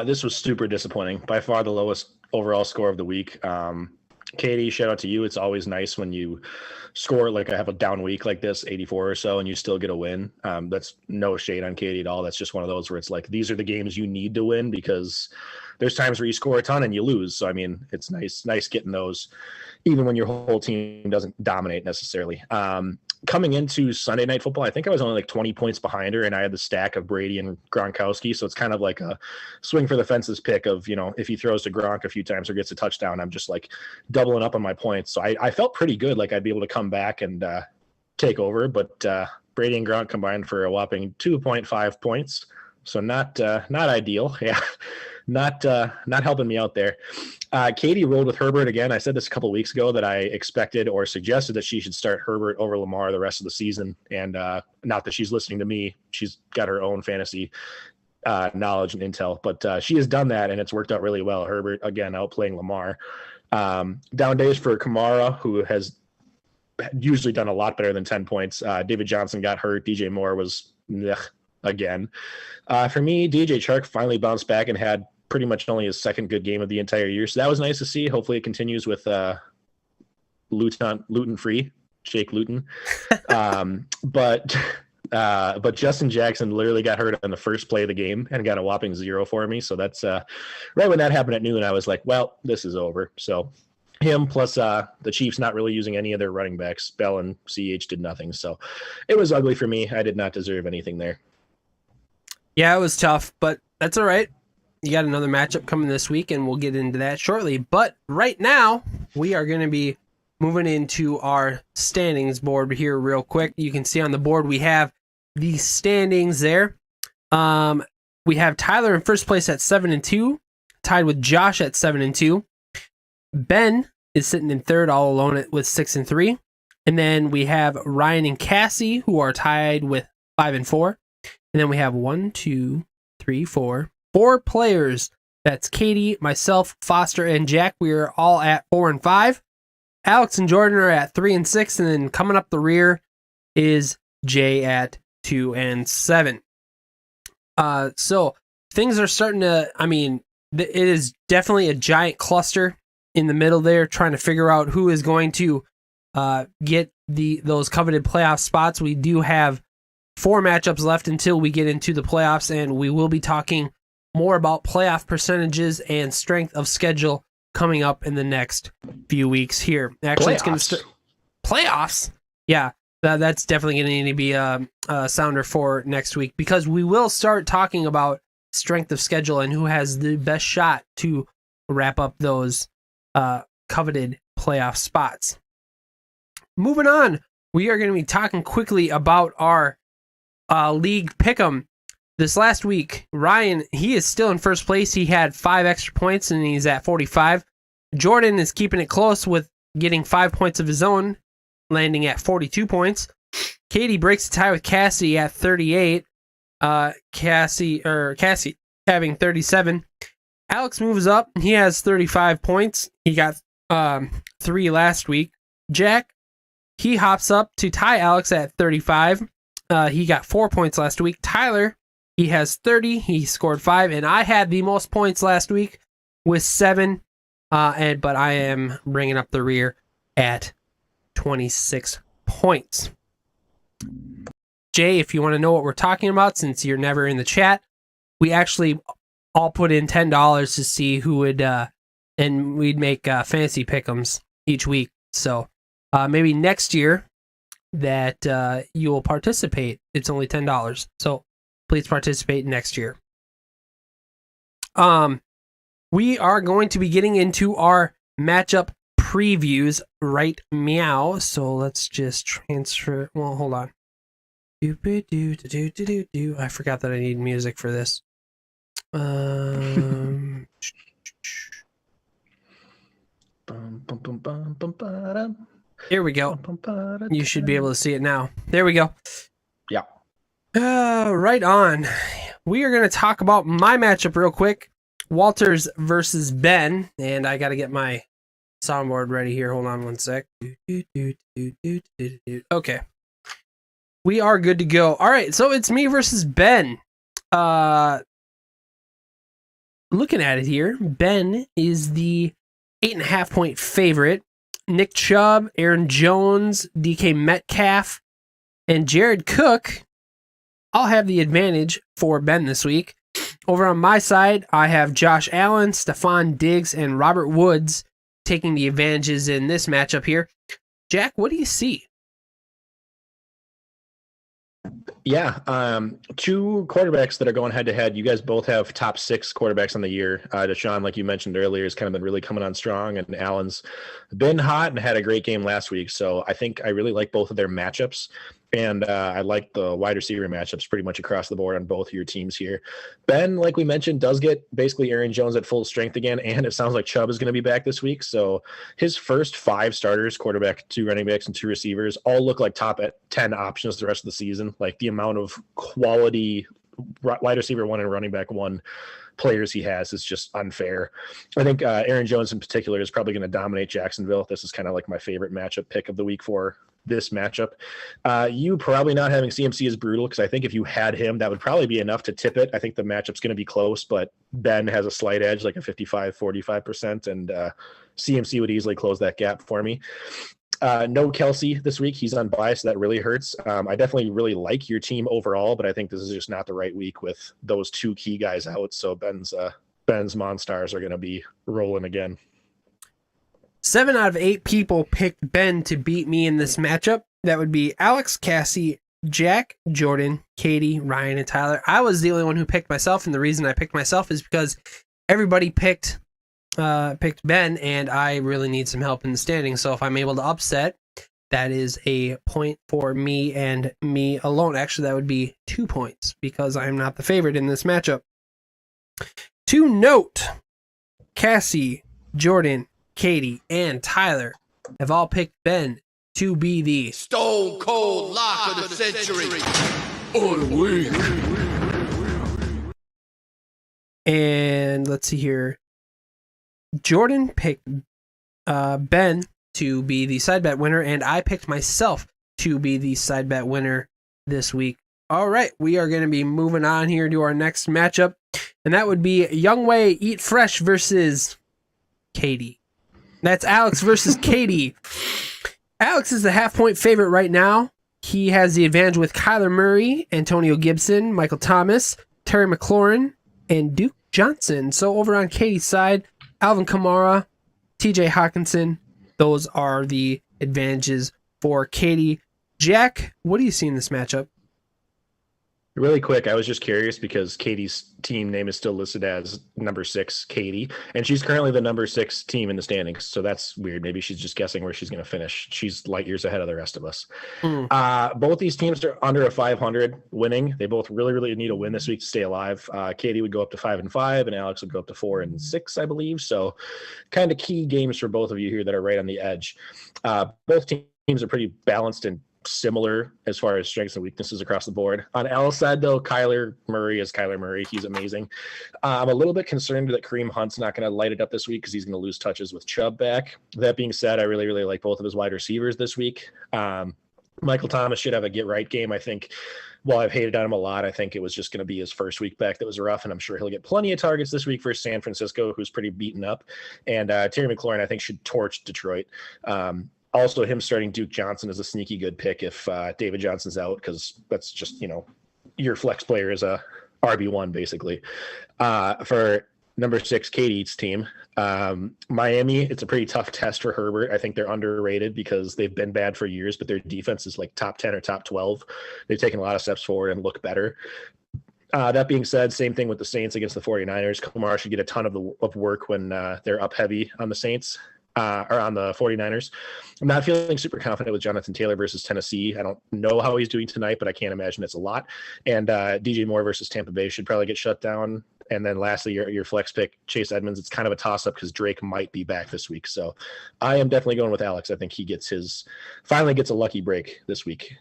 This was super disappointing. By far the lowest overall score of the week. Katie, shout out to you. It's always nice when you score like I have a down week like this, 84 or so, and you still get a win. That's no shade on Katie at all. That's just one of those where it's like, these are the games you need to win, because there's times where you score a ton and you lose. So, I mean, it's nice getting those, even when your whole team doesn't dominate necessarily. Coming into Sunday Night Football, I think I was only like 20 points behind her, and I had the stack of Brady and Gronkowski. So it's kind of like a swing for the fences pick of, if he throws to Gronk a few times or gets a touchdown, I'm just like doubling up on my points. So I felt pretty good, like I'd be able to come back and take over. But Brady and Gronk combined for a whopping 2.5 points. So not ideal. Yeah, not helping me out there. Katie rolled with Herbert again. I said this a couple of weeks ago that I expected or suggested that she should start Herbert over Lamar the rest of the season. And not that she's listening to me. She's got her own fantasy knowledge and intel, but she has done that, and it's worked out really well. Herbert, again, outplaying Lamar. Down days for Kamara, who has usually done a lot better than 10 points. David Johnson got hurt. DJ Moore was again. For me, DJ Chark finally bounced back and had pretty much only his second good game of the entire year. So that was nice to see. Hopefully it continues with Luton free, Shake Luton. But Justin Jackson literally got hurt on the first play of the game and got a whopping 0 for me. So that's right when that happened at noon, I was like, well, this is over. So him plus the Chiefs not really using any of their running backs. Bell and CH did nothing. So it was ugly for me. I did not deserve anything there. Yeah, it was tough, but that's all right. You got another matchup coming this week, and we'll get into that shortly. But right now, we are going to be moving into our standings board here real quick. You can see on the board we have the standings there. We have Tyler in first place at 7-2, tied with Josh at 7-2. Ben is sitting in third all alone with 6-3. And then we have Ryan and Cassie, who are tied with 5-4. And then we have 4 players. That's Katie, myself, Foster, and Jack. We are all at 4-5. Alex and Jordan are at 3-6, and then coming up the rear is Jay at 2-7. So things are starting to. I mean, it is definitely a giant cluster in the middle there, trying to figure out who is going to get those coveted playoff spots. We do have 4 matchups left until we get into the playoffs, and we will be talking more about playoff percentages and strength of schedule coming up in the next few weeks here. Actually, It's going to start playoffs. Yeah, that's definitely going to need to be a sounder for next week, because we will start talking about strength of schedule and who has the best shot to wrap up those coveted playoff spots. Moving on, we are going to be talking quickly about our league pick'em. This last week, Ryan, he is still in first place. He had 5 extra points, and he's at 45. Jordan is keeping it close with getting 5 points of his own, landing at 42 points. Katie breaks the tie with Cassie at 38. Cassie having 37. Alex moves up. He has 35 points. He got 3 last week. Jack, he hops up to tie Alex at 35. He got 4 points last week. Tyler, he has 30. He scored 5, and I had the most points last week with 7. But I am bringing up the rear at 26 points. Jay, if you want to know what we're talking about, since you're never in the chat, we actually all put in $10 to see who would, and we'd make fantasy pick'ems each week. So maybe next year that you will participate. It's only $10. So please participate next year. We are going to be getting into our matchup previews right meow. So let's just transfer. Well, hold on. I forgot that I need music for this. Here we go. You should be able to see it now. There we go. Yeah. Right on. We are going to talk about my matchup real quick. Walters versus Ben. And I got to get my soundboard ready here. Hold on one sec. Okay. We are good to go. All right, so it's me versus Ben. Looking at it here, Ben is the 8.5 point favorite. Nick Chubb, Aaron Jones, DK Metcalf, and Jared Cook all have the advantage for Ben this week. Over on my side, I have Josh Allen, Stephon Diggs, and Robert Woods taking the advantages in this matchup here. Jack, what do you see? Yeah, two quarterbacks that are going head to head. You guys both have top 6 quarterbacks on the year. Deshaun, like you mentioned earlier, has kind of been really coming on strong, and Allen's been hot and had a great game last week. So I think I really like both of their matchups. And I like the wide receiver matchups pretty much across the board on both of your teams here. Ben, like we mentioned, does get basically Aaron Jones at full strength again, and it sounds like Chubb is going to be back this week. So his first 5 starters, quarterback, 2 running backs, and 2 receivers, all look like top 10 options the rest of the season. Like the amount of quality wide receiver 1 and running back 1 players he has is just unfair. I think Aaron Jones in particular is probably going to dominate Jacksonville. This is kind of like my favorite matchup pick of the week for this matchup. You probably not having CMC is brutal, because I think if you had him, that would probably be enough to tip it. I think the matchup's going to be close, but Ben has a slight edge, like a 45%, and CMC would easily close that gap for me. No Kelsey this week. He's unbiased. So that really hurts. I definitely really like your team overall, but I think this is just not the right week with those 2 key guys out. So Ben's Monstars are going to be rolling again. 7 out of 8 people picked Ben to beat me in this matchup. That would be Alex, Cassie, Jack, Jordan, Katie, Ryan, and Tyler. I was the only one who picked myself, and the reason I picked myself is because everybody picked Ben, and I really need some help in the standings. So if I'm able to upset, that is a point for me and me alone. Actually, that would be 2 points because I'm not the favorite in this matchup. To note, Cassie, Jordan, Katie, and Tyler have all picked Ben to be the Stone Cold Lock of the Century. Or the week. And let's see here. Jordan picked Ben to be the side bet winner, and I picked myself to be the side bet winner this week. All right, we are going to be moving on here to our next matchup, and that would be Young Wei Eat Fresh versus Katie. That's Alex versus Katie. Alex is the 0.5 point favorite right now. He has the advantage with Kyler Murray, Antonio Gibson, Michael Thomas, Terry McLaurin, and Duke Johnson. So over on Katie's side, Alvin Kamara, TJ Hawkinson. Those are the advantages for Katie. Jack, what do you see in this matchup? Really quick, I was just curious because Katie's team name is still listed as number 6, Katie, and she's currently the number 6 team in the standings. So that's weird. Maybe she's just guessing where she's going to finish. She's light years ahead of the rest of us. Both these teams are under a 500 winning. They both really, really need a win this week to stay alive. Katie would go up to 5-5, and Alex would go up to 4-6, I believe. So kind of key games for both of you here that are right on the edge. Both teams are pretty balanced and similar as far as strengths and weaknesses across the board. On Al's side, though, Kyler Murray is Kyler Murray. He's amazing. I'm a little bit concerned that Kareem Hunt's not going to light it up this week because he's going to lose touches with Chubb back. That being said, I really, really like both of his wide receivers this week. Michael Thomas should have a get-right game, I think. While I've hated on him a lot, I think it was just going to be his first week back that was rough, and I'm sure he'll get plenty of targets this week for San Francisco, who's pretty beaten up. And Terry McLaurin, I think, should torch Detroit. Also, him starting Duke Johnson is a sneaky good pick if David Johnson's out, because that's just, your flex player is a RB1 basically. For number 6, Katie's team, Miami, it's a pretty tough test for Herbert. I think they're underrated because they've been bad for years, but their defense is like top 10 or top 12. They've taken a lot of steps forward and look better. That being said, same thing with the Saints against the 49ers. Kamara should get a ton of work when they're up heavy on the Saints. Or on the 49ers. I'm not feeling super confident with Jonathan Taylor versus Tennessee. I don't know how he's doing tonight, but I can't imagine it's a lot. And DJ Moore versus Tampa Bay should probably get shut down. And then lastly, your flex pick, Chase Edmonds, it's kind of a toss-up because Drake might be back this week. So I am definitely going with Alex. I think he finally gets a lucky break this week.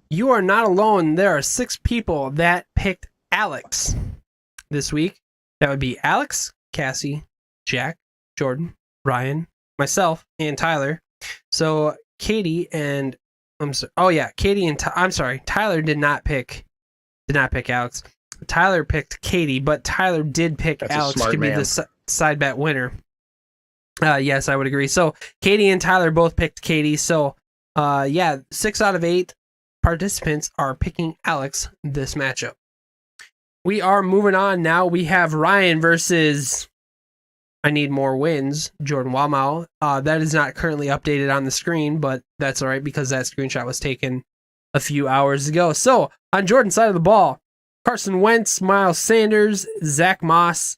You are not alone. There are 6 people that picked Alex this week. That would be Alex, Cassie, Jack, Jordan, Ryan, myself, and Tyler. So Katie and Tyler did not pick Alex. Tyler picked Katie, but Tyler did pick Alex to be the side bet winner. Yes, I would agree. So Katie and Tyler both picked Katie. So 6 out of 8 participants are picking Alex this matchup. We are moving on now. We have Ryan versus I Need More Wins, Jordan Walmau. That is not currently updated on the screen, but that's all right because that screenshot was taken a few hours ago. So on Jordan's side of the ball, Carson Wentz, Miles Sanders, Zach Moss,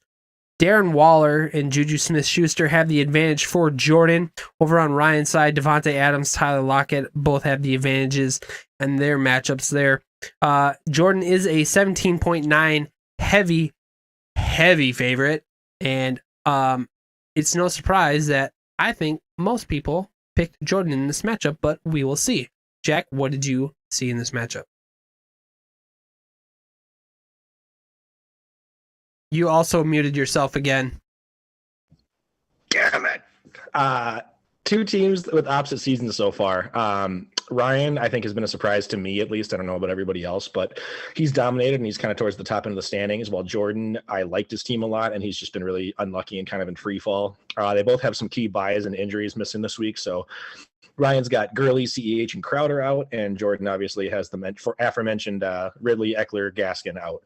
Darren Waller, and Juju Smith-Schuster have the advantage for Jordan. Over on Ryan's side, Devontae Adams, Tyler Lockett both have the advantages and their matchups there. Jordan is a 17.9 heavy favorite, and it's no surprise that I think most people picked Jordan in this matchup, but we will see. Jack, what did you see in this matchup? You also muted yourself again. Damn it. 2 teams with opposite seasons so far. Ryan, I think, has been a surprise to me, at least. I don't know about everybody else, but he's dominated and he's kind of towards the top end of the standings. While Jordan, I liked his team a lot, and he's just been really unlucky and kind of in free fall. They both have some key buys and injuries missing this week, so Ryan's got Gurley, CEH, and Crowder out, and Jordan obviously has the aforementioned Ridley, Eckler, Gaskin out.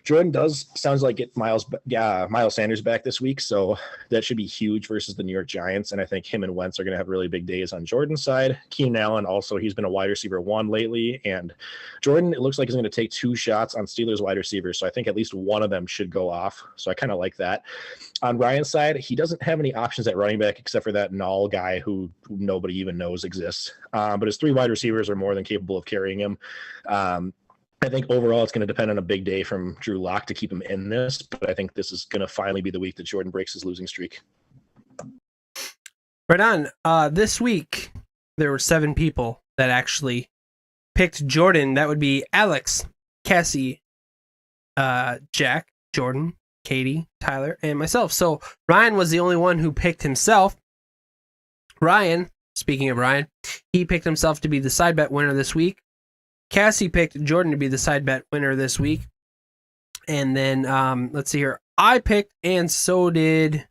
Jordan sounds like get Miles Sanders back this week, so that should be huge versus the New York Giants, and I think him and Wentz are going to have really big days on Jordan's side. Keenan Allen also, he's been a wide receiver 1 lately, and Jordan, it looks like he's going to take 2 shots on Steelers wide receivers, so I think at least one of them should go off, so I kind of like that. On Ryan's side, he doesn't have any options at running back except for that Null guy who nobody even knows exists. But his 3 wide receivers are more than capable of carrying him. I think overall it's going to depend on a big day from Drew Lock to keep him in this, but I think this is going to finally be the week that Jordan breaks his losing streak. Right on. This week, there were 7 people that actually picked Jordan. That would be Alex, Cassie, Jack, Jordan, Katie, Tyler, and myself. So Ryan was the only one who picked himself. Ryan, speaking of Ryan, he picked himself to be the side bet winner this week. Cassie picked Jordan to be the side bet winner this week. And then, let's see here. I picked, and so did,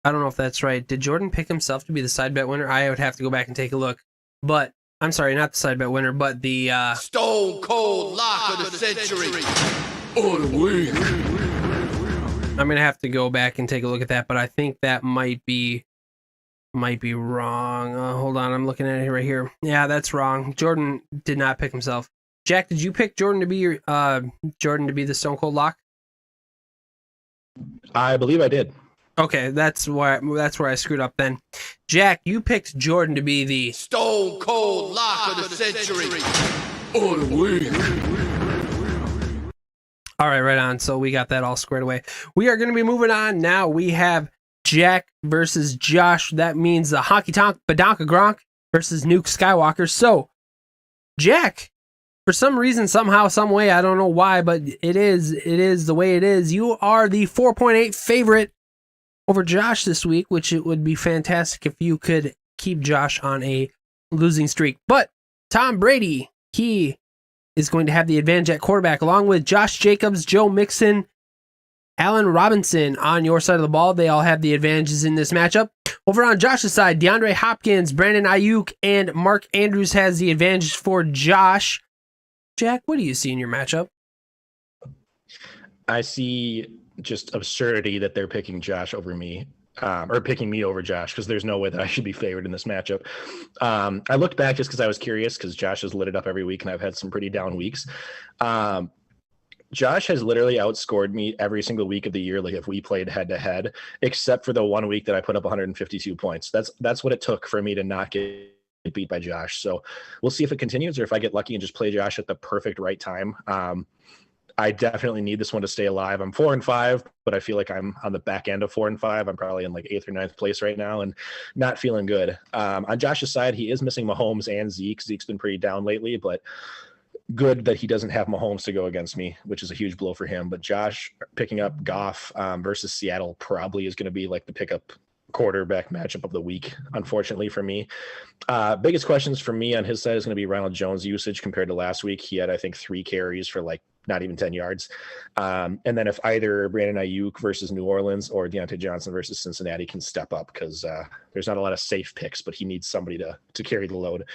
I don't know if that's right. Did Jordan pick himself to be the side bet winner? I would have to go back and take a look. But, I'm sorry, not the side bet winner, but the Stone Cold Lock of the Century. Or the week. I'm going to have to go back and take a look at that, but I think that might be wrong. Hold on, I'm looking at it right here. Yeah, that's wrong. Jordan did not pick himself. Jack, did you pick Jordan to be your the Stone Cold Lock? I believe I did. Okay, that's where I screwed up then. Jack, you picked Jordan to be the Stone Cold Lock of the Century. Or the week. All right on. So we got that all squared away. We are going to be moving on now. We have Jack versus Josh. That means the Honky Tonk Badonka Gronk versus Nuke Skywalker. So, Jack, for some reason, somehow, some way, I don't know why, but it is the way it is. You are the 4.8 favorite over Josh this week, which it would be fantastic if you could keep Josh on a losing streak. But Tom Brady, he is going to have the advantage at quarterback, along with Josh Jacobs, Joe Mixon, Allen Robinson on your side of the ball. They all have the advantages in this matchup. Over on Josh's side, DeAndre Hopkins, Brandon Ayuk, and Mark Andrews has the advantage for Josh. Jack, what do you see in your matchup? I see just absurdity that they're picking Josh over me, or picking me over Josh, because there's no way that I should be favored in this matchup. I looked back just because I was curious, because Josh has lit it up every week, and I've had some pretty down weeks. Josh has literally outscored me every single week of the year, like if we played head to head, except for the 1 week that I put up 152 points. That's what it took for me to not get beat by Josh. So we'll see if it continues or if I get lucky and just play Josh at the perfect right time. I definitely need this one to stay alive. I'm 4-5, but I feel like I'm on the back end of 4-5. I'm probably in like 8th or 9th place right now and not feeling good. On Josh's side, he is missing Mahomes and Zeke. Zeke's been pretty down lately, but good that he doesn't have Mahomes to go against me, which is a huge blow for him. But Josh picking up Goff versus Seattle probably is going to be like the pickup quarterback matchup of the week, unfortunately for me. Biggest questions for me on his side is going to be Ronald Jones' usage compared to last week. He had, I think, 3 carries for like not even 10 yards. And then if either Brandon Ayuk versus New Orleans or Deontay Johnson versus Cincinnati can step up, because there's not a lot of safe picks, but he needs somebody to carry the load.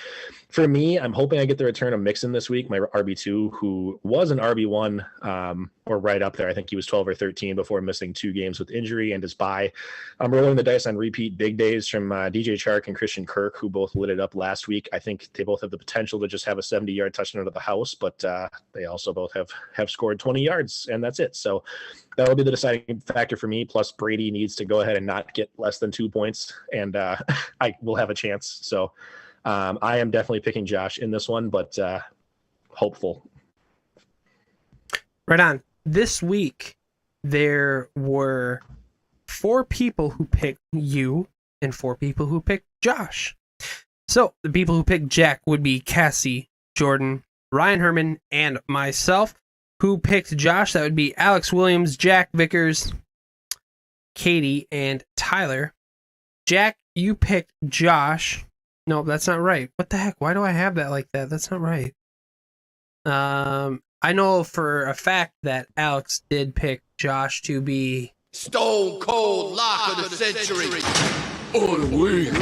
For me, I'm hoping I get the return of Mixon this week, my RB2, who was an RB1 or right up there. I think he was 12 or 13 before missing 2 games with injury and his bye. I'm rolling the dice on repeat big days from DJ Chark and Christian Kirk, who both lit it up last week. I think they both have the potential to just have a 70-yard touchdown to the house, but they also both have scored 20 yards, and that's it. So that'll be the deciding factor for me. Plus, Brady needs to go ahead and not get less than 2 points, and I will have a chance. So I am definitely picking Josh in this one, but hopeful. Right on. This week, there were 4 people who picked you and 4 people who picked Josh. So the people who picked Jack would be Cassie, Jordan, Ryan Herman, and myself. Who picked Josh? That would be Alex Williams, Jack Vickers, Katie, and Tyler. Jack, you picked Josh. No, that's not right. What the heck? Why do I have that like that? That's not right. I know for a fact that Alex did pick Josh to be Stone Cold Lock of the Century. Or the week.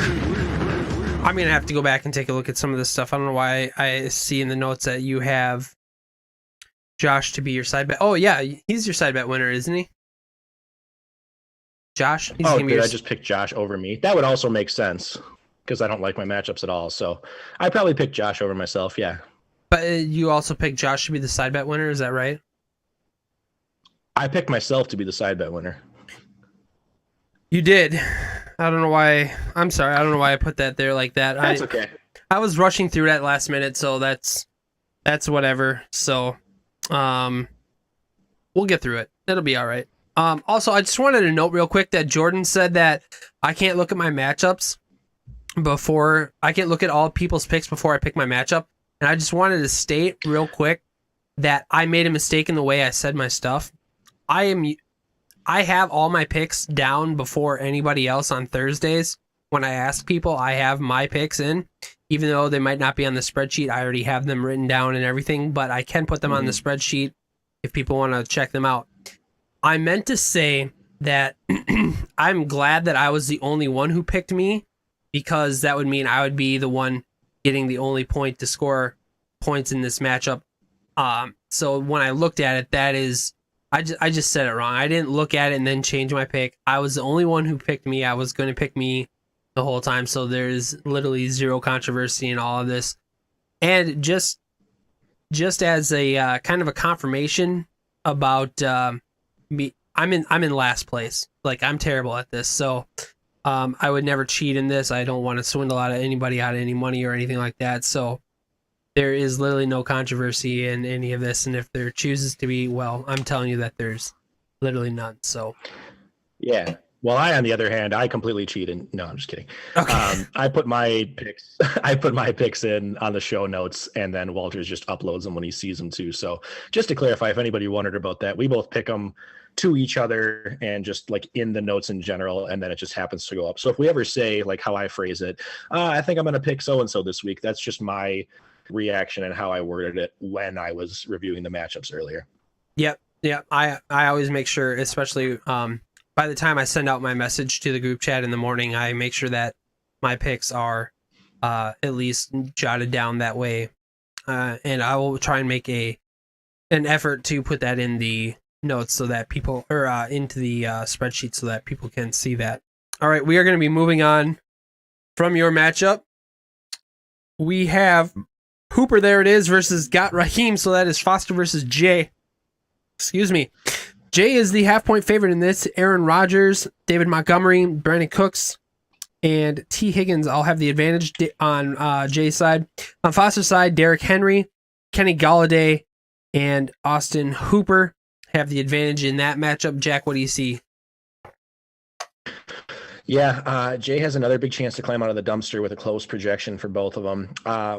I'm going to have to go back and take a look at some of this stuff. I don't know why I see in the notes that you have Josh to be your side bet. Oh, yeah, he's your side bet winner, isn't he? Josh? He's I just picked Josh over me? That would also make sense because I don't like my matchups at all. So I probably picked Josh over myself, yeah. But you also picked Josh to be the side bet winner, is that right? I picked myself to be the side bet winner. You did. I don't know why. I'm sorry. I don't know why I put that there like that. That's okay. I was rushing through that last minute, so that's whatever. So, we'll get through it. It'll be all right. Also, I just wanted to note real quick that Jordan said that I can't look at my matchups before. I can't look at all people's picks before I pick my matchup. And I just wanted to state real quick that I made a mistake in the way I said my stuff. I have all my picks down before anybody else on Thursdays. When I ask people, I have my picks in. Even though they might not be on the spreadsheet, I already have them written down and everything, but I can put them on the spreadsheet if people want to check them out. I meant to say that I'm glad that I was the only one who picked me, because that would mean I would be the one getting the only point to score points in this matchup. So when I looked at it, that is, I just said it wrong. I didn't look at it and then change my pick. I was the only one who picked me. I was going to pick me the whole time. So there's literally zero controversy in all of this. And just as a kind of a confirmation about me, I'm in last place. Like, I'm terrible at this. So I would never cheat in this. I don't want to swindle anybody out of any money or anything like that. So there is literally no controversy in any of this. And if there chooses to be, well, I'm telling you that there's literally none. So yeah. Well, on the other hand, I completely cheated. No, I'm just kidding. Okay. I put my picks in on the show notes, and then Walters just uploads them when he sees them too. So just to clarify, if anybody wondered about that, we both pick them to each other and just like in the notes in general, and then it just happens to go up. So if we ever say, like how I phrase it, I think I'm going to pick so-and-so this week, that's just my reaction and how I worded it when I was reviewing the matchups earlier. Yep. I always make sure, especially by the time I send out my message to the group chat in the morning, I make sure that my picks are at least jotted down that way. And I will try and make an effort to put that in the notes so that people, or into the spreadsheet so that people can see that. All right, we are going to be moving on from your matchup. We have Hooper, there it is, versus Got Raheem. So that is Foster versus Jay. Excuse me. Jay is the half-point favorite in this. Aaron Rodgers, David Montgomery, Brandon Cooks, and T. Higgins all have the advantage on Jay's side. On Foster's side, Derrick Henry, Kenny Galladay, and Austin Hooper have the advantage in that matchup. Jack, what do you see? Yeah, Jay has another big chance to climb out of the dumpster with a close projection for both of them.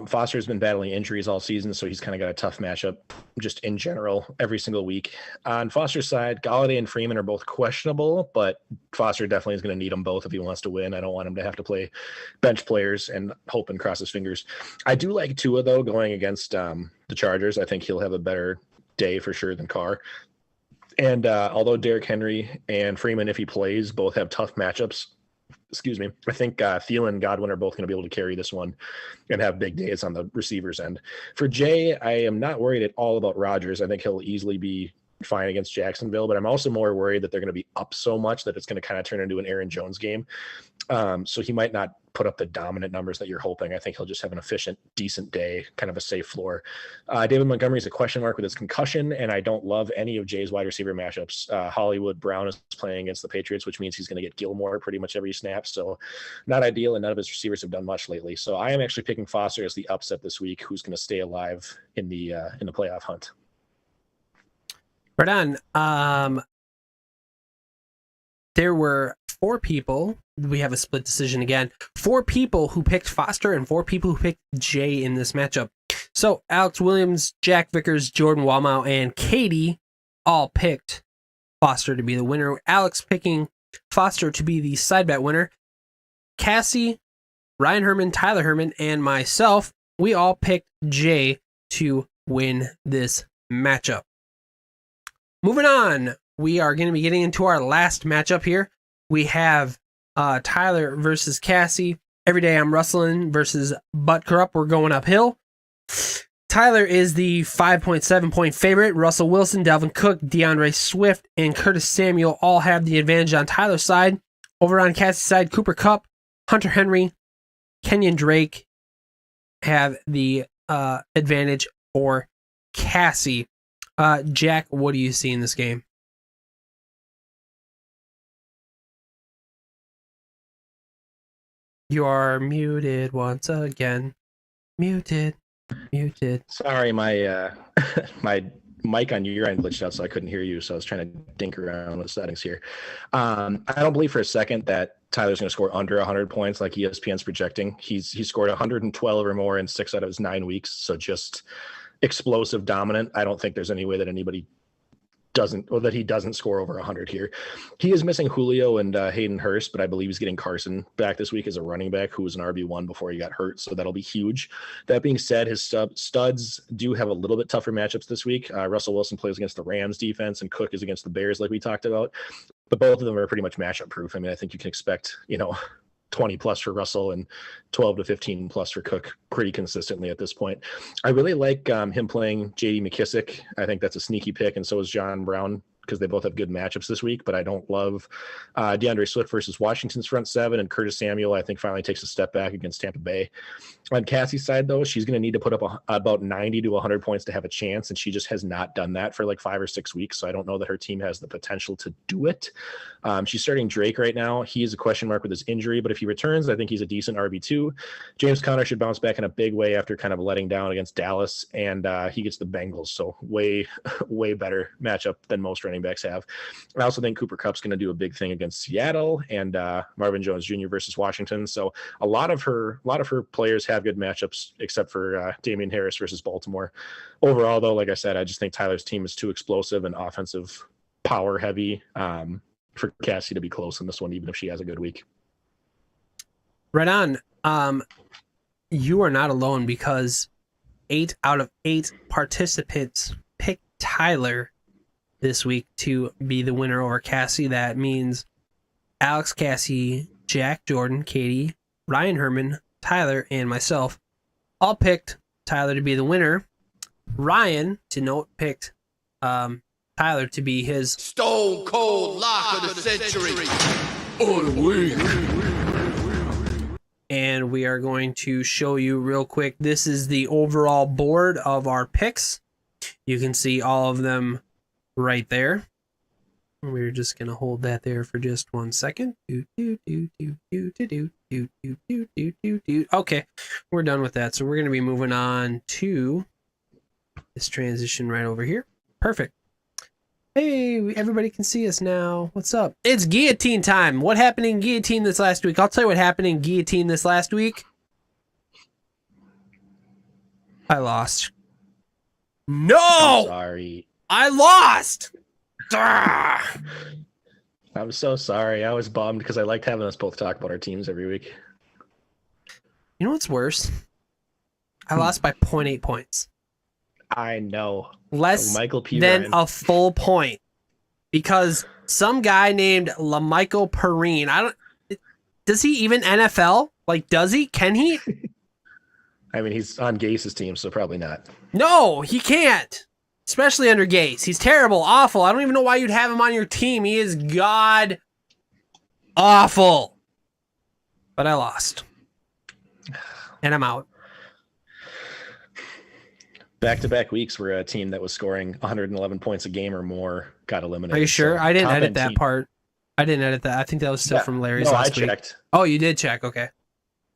Foster's been battling injuries all season, so he's kind of got a tough matchup just in general every single week. On Foster's side, Galladay and Freeman are both questionable, but Foster definitely is going to need them both if he wants to win. I don't want him to have to play bench players and hope and cross his fingers. I do like Tua, though, going against the Chargers. I think he'll have a better day for sure than Carr. And although Derrick Henry and Freeman, if he plays, both have tough matchups, I think Thielen and Godwin are both going to be able to carry this one and have big days on the receivers end. For Jay, I am not worried at all about Rodgers. I think he'll easily be fine against Jacksonville, but I'm also more worried that they're going to be up so much that it's going to kind of turn into an Aaron Jones game. So he might not put up the dominant numbers that you're hoping. I think he'll just have an efficient, decent day, kind of a safe floor. David Montgomery is a question mark with his concussion, and I don't love any of Jay's wide receiver matchups. Hollywood Brown is playing against the Patriots, which means he's going to get Gilmore pretty much every snap. So not ideal, and none of his receivers have done much lately. So I am actually picking Foster as the upset this week, who's going to stay alive in the playoff hunt. Right on. There were 4 people. We have a split decision again. 4 people who picked Foster and 4 people who picked Jay in this matchup. So Alex Williams, Jack Vickers, Jordan Walmau, and Katie all picked Foster to be the winner. Alex picking Foster to be the side bet winner. Cassie, Ryan Herman, Tyler Herman, and myself, we all picked Jay to win this matchup. Moving on, we are going to be getting into our last matchup here. We have Tyler versus Cassie. Every day I'm rustling versus Butt Corrupt. We're going uphill. Tyler is the 5.7 point favorite. Russell Wilson, Dalvin Cook, DeAndre Swift, and Curtis Samuel all have the advantage on Tyler's side. Over on Cassie's side, Cooper Kupp, Hunter Henry, Kenyon Drake have the advantage for Cassie. Jack, what do you see in this game? You are muted once again. Muted. Sorry, my my mic on your end glitched out, so I couldn't hear you. So I was trying to dink around with settings here. I don't believe for a second that Tyler's going to score under 100 points like ESPN's projecting. He's scored 112 or more in 6 out of his 9 weeks. So just explosive, dominant. I don't think there's any way that anybody he doesn't score over 100 here. He is missing Julio and Hayden Hurst, but I believe he's getting Carson back this week as a running back who was an RB1 before he got hurt, so that'll be huge. That being said, his studs do have a little bit tougher matchups this week. Russell Wilson plays against the Rams defense, and Cook is against the Bears like we talked about, but both of them are pretty much matchup proof. I mean, I think you can expect, 20 plus for Russell and 12 to 15 plus for Cook pretty consistently at this point. I really like him playing JD McKissick. I think that's a sneaky pick, and so is John Brown, because they both have good matchups this week, but I don't love DeAndre Swift versus Washington's front 7, and Curtis Samuel, I think, finally takes a step back against Tampa Bay. On Cassie's side, though, she's going to need to put up about 90 to 100 points to have a chance, and she just has not done that for like 5 or 6 weeks, so I don't know that her team has the potential to do it. She's starting Drake right now. He is a question mark with his injury, but if he returns, I think he's a decent RB2. James Conner should bounce back in a big way after kind of letting down against Dallas, and he gets the Bengals, so way, way better matchup than most running backs have. I also think Cooper Kupp's going to do a big thing against Seattle, and Marvin Jones Jr. versus Washington. So a lot of her players have good matchups, except for Damian Harris versus Baltimore. Overall, though, like I said, I just think Tyler's team is too explosive and offensive power heavy for Cassie to be close in this one, even if she has a good week. Right on. You are not alone, because 8 out of 8 participants picked Tyler this week to be the winner over Cassie. That means Alex, Cassie, Jack, Jordan, Katie, Ryan Herman, Tyler, and myself all picked Tyler to be the winner. Ryan, to note, picked Tyler to be his Stone Cold Lock of the Century. Or the week. And we are going to show you real quick. This is the overall board of our picks. You can see all of them right there. We're just going to hold that there for just 1 second. Okay, we're done with that. So we're going to be moving on to this transition right over here. Perfect. Hey, everybody can see us now. What's up? It's guillotine time. What happened in guillotine this last week? I'll tell you what happened in guillotine this last week. I lost. No! I'm sorry. I lost! I'm so sorry. I was bummed because I liked having us both talk about our teams every week. You know what's worse? I lost by 0.8 points. I know. Less Michael P. than Ryan. a full point. Because some guy named LaMichael Perrine, does he even NFL? Like, does he? Can he? I mean, he's on Gase's team, so probably not. No, he can't. Especially under Gase. He's terrible, awful. I don't even know why you'd have him on your team. He is god awful. But I lost. And I'm out. Back-to-back weeks where a team that was scoring 111 points a game or more got eliminated. Are you sure? So I didn't top edit end that team- part. I didn't edit that. I think that was still from Larry's no, last I week. checked. Oh, you did check. Okay.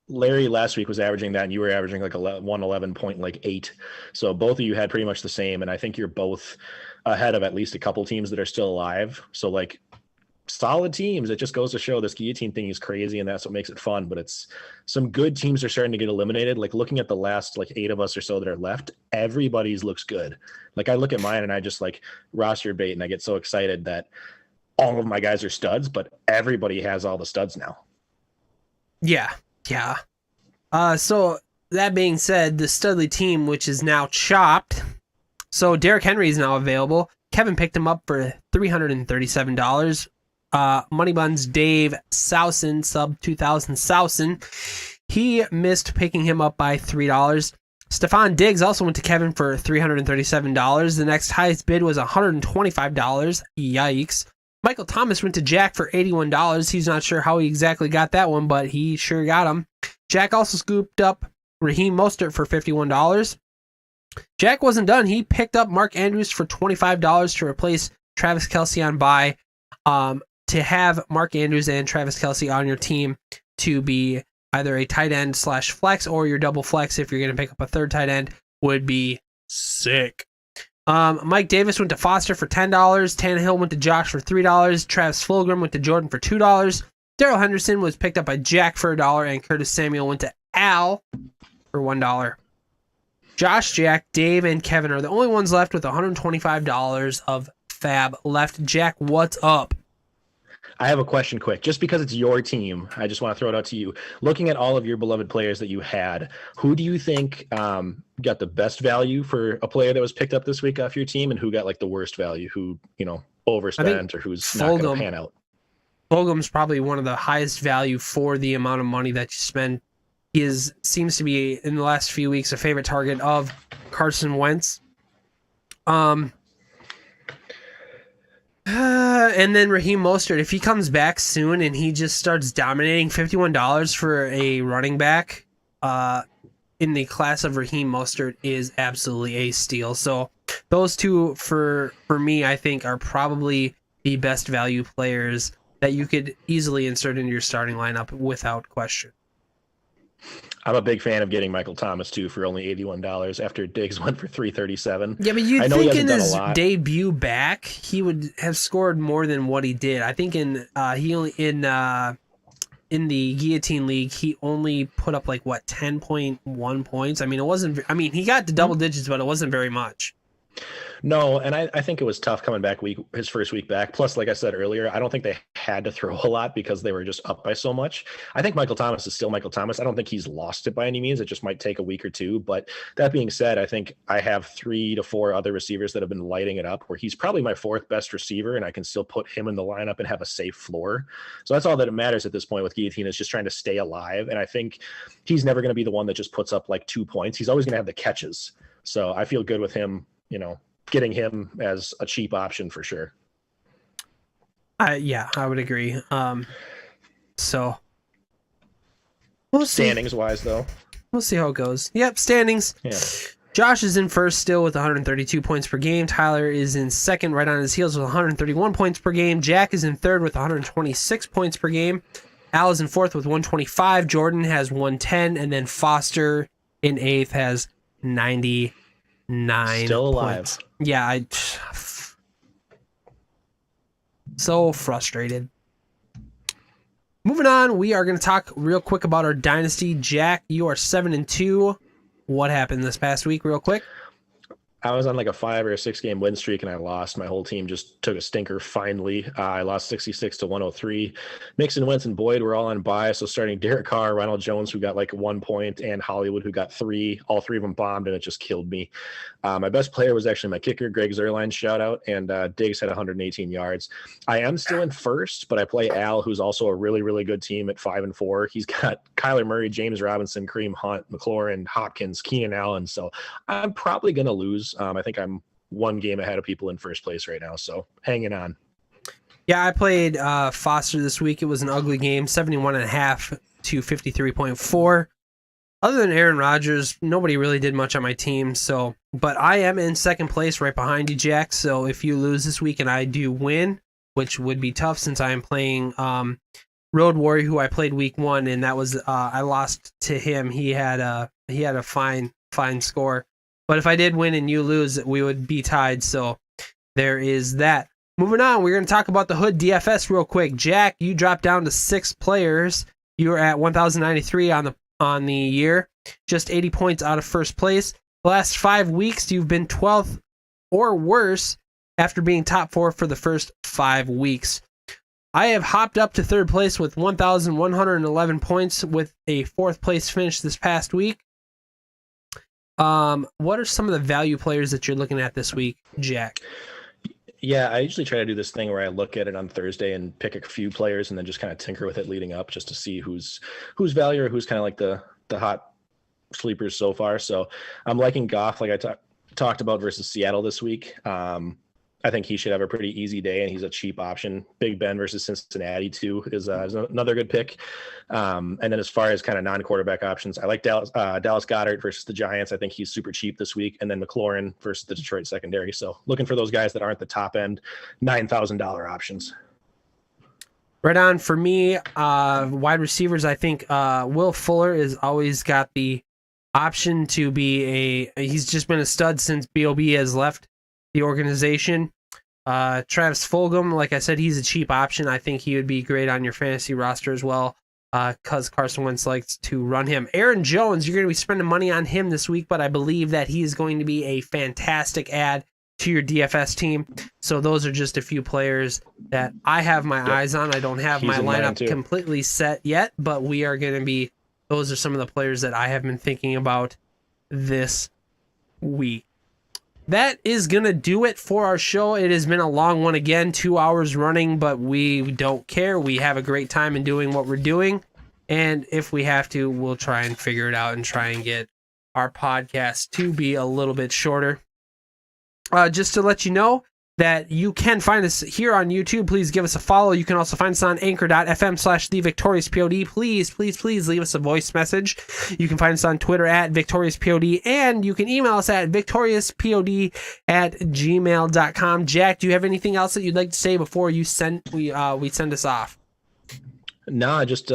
Larry last week was averaging that, and you were averaging like 111.8. So both of you had pretty much the same, and I think you're both ahead of at least a couple teams that are still alive. So like solid teams. It just goes to show this guillotine thing is crazy, and that's what makes it fun. But it's some good teams are starting to get eliminated. Like looking at the last like 8 of us or so that are left, everybody's looks good. Like I look at mine and I just like roster bait, and I get so excited that all of my guys are studs, but everybody has all the studs now. Yeah. Yeah. So that being said, the Studley team, which is now chopped. So Derrick Henry is now available. Kevin picked him up for $337. Money Buns Dave Sousen, sub 2000 Sousen. He missed picking him up by $3. Stephon Diggs also went to Kevin for $337. The next highest bid was $125. Yikes. Michael Thomas went to Jack for $81. He's not sure how he exactly got that one, but he sure got him. Jack also scooped up Raheem Mostert for $51. Jack wasn't done. He picked up Mark Andrews for $25 to replace Travis Kelce on bye. To have Mark Andrews and Travis Kelce on your team to be either a tight end / flex or your double flex if you're going to pick up a third tight end would be sick. Mike Davis went to Foster for $10. Tannehill went to Josh for $3. Travis Fulgham went to Jordan for $2. Darrell Henderson was picked up by Jack for $1, and Curtis Samuel went to Al for $1. Josh, Jack, Dave, and Kevin are the only ones left with $125 of fab left. Jack, what's up? I have a question quick. Just because it's your team, I just want to throw it out to you. Looking at all of your beloved players that you had, who do you think got the best value for a player that was picked up this week off your team, and who got like the worst value, who, you know, overspent or who's not going to pan out? Fulgham's probably one of the highest value for the amount of money that you spend. He seems to be, in the last few weeks, a favorite target of Carson Wentz. And then Raheem Mostert, if he comes back soon and he just starts dominating, $51 for a running back in the class of Raheem Mostert is absolutely a steal. So those two, for me, I think are probably the best value players that you could easily insert into your starting lineup without question. I'm a big fan of getting Michael Thomas too for only $81 after Diggs went for $337. Yeah, but you'd think in his debut back he would have scored more than what he did. I think in the Guillotine League he only put up like 10.1 points. I mean, it wasn't. I mean, he got to double digits, but it wasn't very much. No, and I think it was tough coming back his first week back. Plus, like I said earlier, I don't think they had to throw a lot because they were just up by so much. I think Michael Thomas is still Michael Thomas. I don't think he's lost it by any means. It just might take a week or two. But that being said, I think I have 3 to 4 other receivers that have been lighting it up where he's probably my 4th best receiver, and I can still put him in the lineup and have a safe floor. So that's all that matters at this point with Guillotine, is just trying to stay alive. And I think he's never going to be the one that just puts up like 2 points. He's always going to have the catches. So I feel good with him, getting him as a cheap option for sure. Yeah, I would agree. So we'll see. Standings wise, though, we'll see how it goes. Yep, standings. Yeah. Josh is in first still with 132 points per game. Tyler is in second, right on his heels with 131 points per game. Jack is in third with 126 points per game. Al is in fourth with 125. Jordan has 110, and then Foster in eighth has 99. Still alive. Points. Yeah, so frustrated. Moving on, we are going to talk real quick about our dynasty. Jack, you are 7-2. What happened this past week, real quick? I was on like a 5 or a 6 game win streak and I lost. My whole team just took a stinker finally. I lost 66 to 103. Mixon, Wentz, and Boyd were all on bye. So starting Derek Carr, Ronald Jones, who got like 1 point, and Hollywood, who got 3. All 3 of them bombed, and it just killed me. My best player was actually my kicker, Greg Zuerlein, shout out, and Diggs had 118 yards. I am still in first, but I play Al, who's also a really, really good team at 5-4. He's got Kyler Murray, James Robinson, Kareem Hunt, McLaurin, Hopkins, Keenan Allen. So I'm probably going to lose. I think I'm 1 game ahead of people in first place right now, so hanging on. Yeah, I played Foster this week. It was an ugly game, 71.5 to 53.4. Other than Aaron Rodgers, nobody really did much on my team. But I am in second place right behind you, Jack. So if you lose this week and I do win, which would be tough since I am playing Road Warrior, who I played week 1, and that was I lost to him. He had a fine score. But if I did win and you lose, we would be tied. So there is that. Moving on, we're going to talk about the Hood DFS real quick. Jack, you dropped down to 6 players. You were at 1,093 on the year, just 80 points out of first place. The last 5 weeks, you've been 12th or worse after being top 4 for the first 5 weeks. I have hopped up to third place with 1,111 points with a 4th place finish this past week. What are some of the value players that you're looking at this week, Jack? Yeah, I usually try to do this thing where I look at it on Thursday and pick a few players and then just kind of tinker with it leading up just to see who's value or who's kind of like the hot sleepers so far. So I'm liking Goff, like I talked about, versus Seattle this week. I think he should have a pretty easy day, and he's a cheap option. Big Ben versus Cincinnati too is another good pick. And then as far as kind of non-quarterback options, I like Dallas Goedert versus the Giants. I think he's super cheap this week. And then McLaurin versus the Detroit secondary. So looking for those guys that aren't the top end $9,000 options. Right on. For me, wide receivers, I think Will Fuller has always got the option to be he's just been a stud since B.O.B. has left the organization. Travis Fulgham, like I said, he's a cheap option. I think he would be great on your fantasy roster as well, because Carson Wentz likes to run him. Aaron Jones, you're going to be spending money on him this week, but I believe that he is going to be a fantastic add to your DFS team. So those are just a few players that I have my eyes on. I don't have my lineup completely set yet, but those are some of the players that I have been thinking about this week. That is going to do it for our show. It has been a long one again, 2 hours running, but we don't care. We have a great time in doing what we're doing. And if we have to, we'll try and figure it out and try and get our podcast to be a little bit shorter. Just to let you know that you can find us here on YouTube. Please give us a follow. You can also find us on anchor.fm/thevictoriouspod. Please leave us a voice message. You can find us on Twitter at victoriouspod, and you can email us at victoriouspod@gmail.com. Jack, do you have anything else that you'd like to say before we send us off? No, just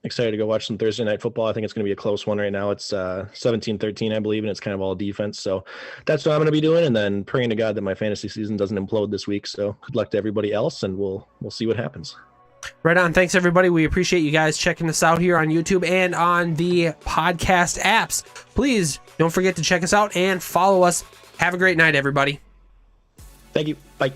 excited to go watch some Thursday night football. I think it's going to be a close one right now. It's 17-13, I believe, and it's kind of all defense. So that's what I'm going to be doing, and then praying to God that my fantasy season doesn't implode this week. So good luck to everybody else, and we'll see what happens. Right on. Thanks, everybody. We appreciate you guys checking us out here on YouTube and on the podcast apps. Please don't forget to check us out and follow us Have a great night, everybody. Thank you. Bye.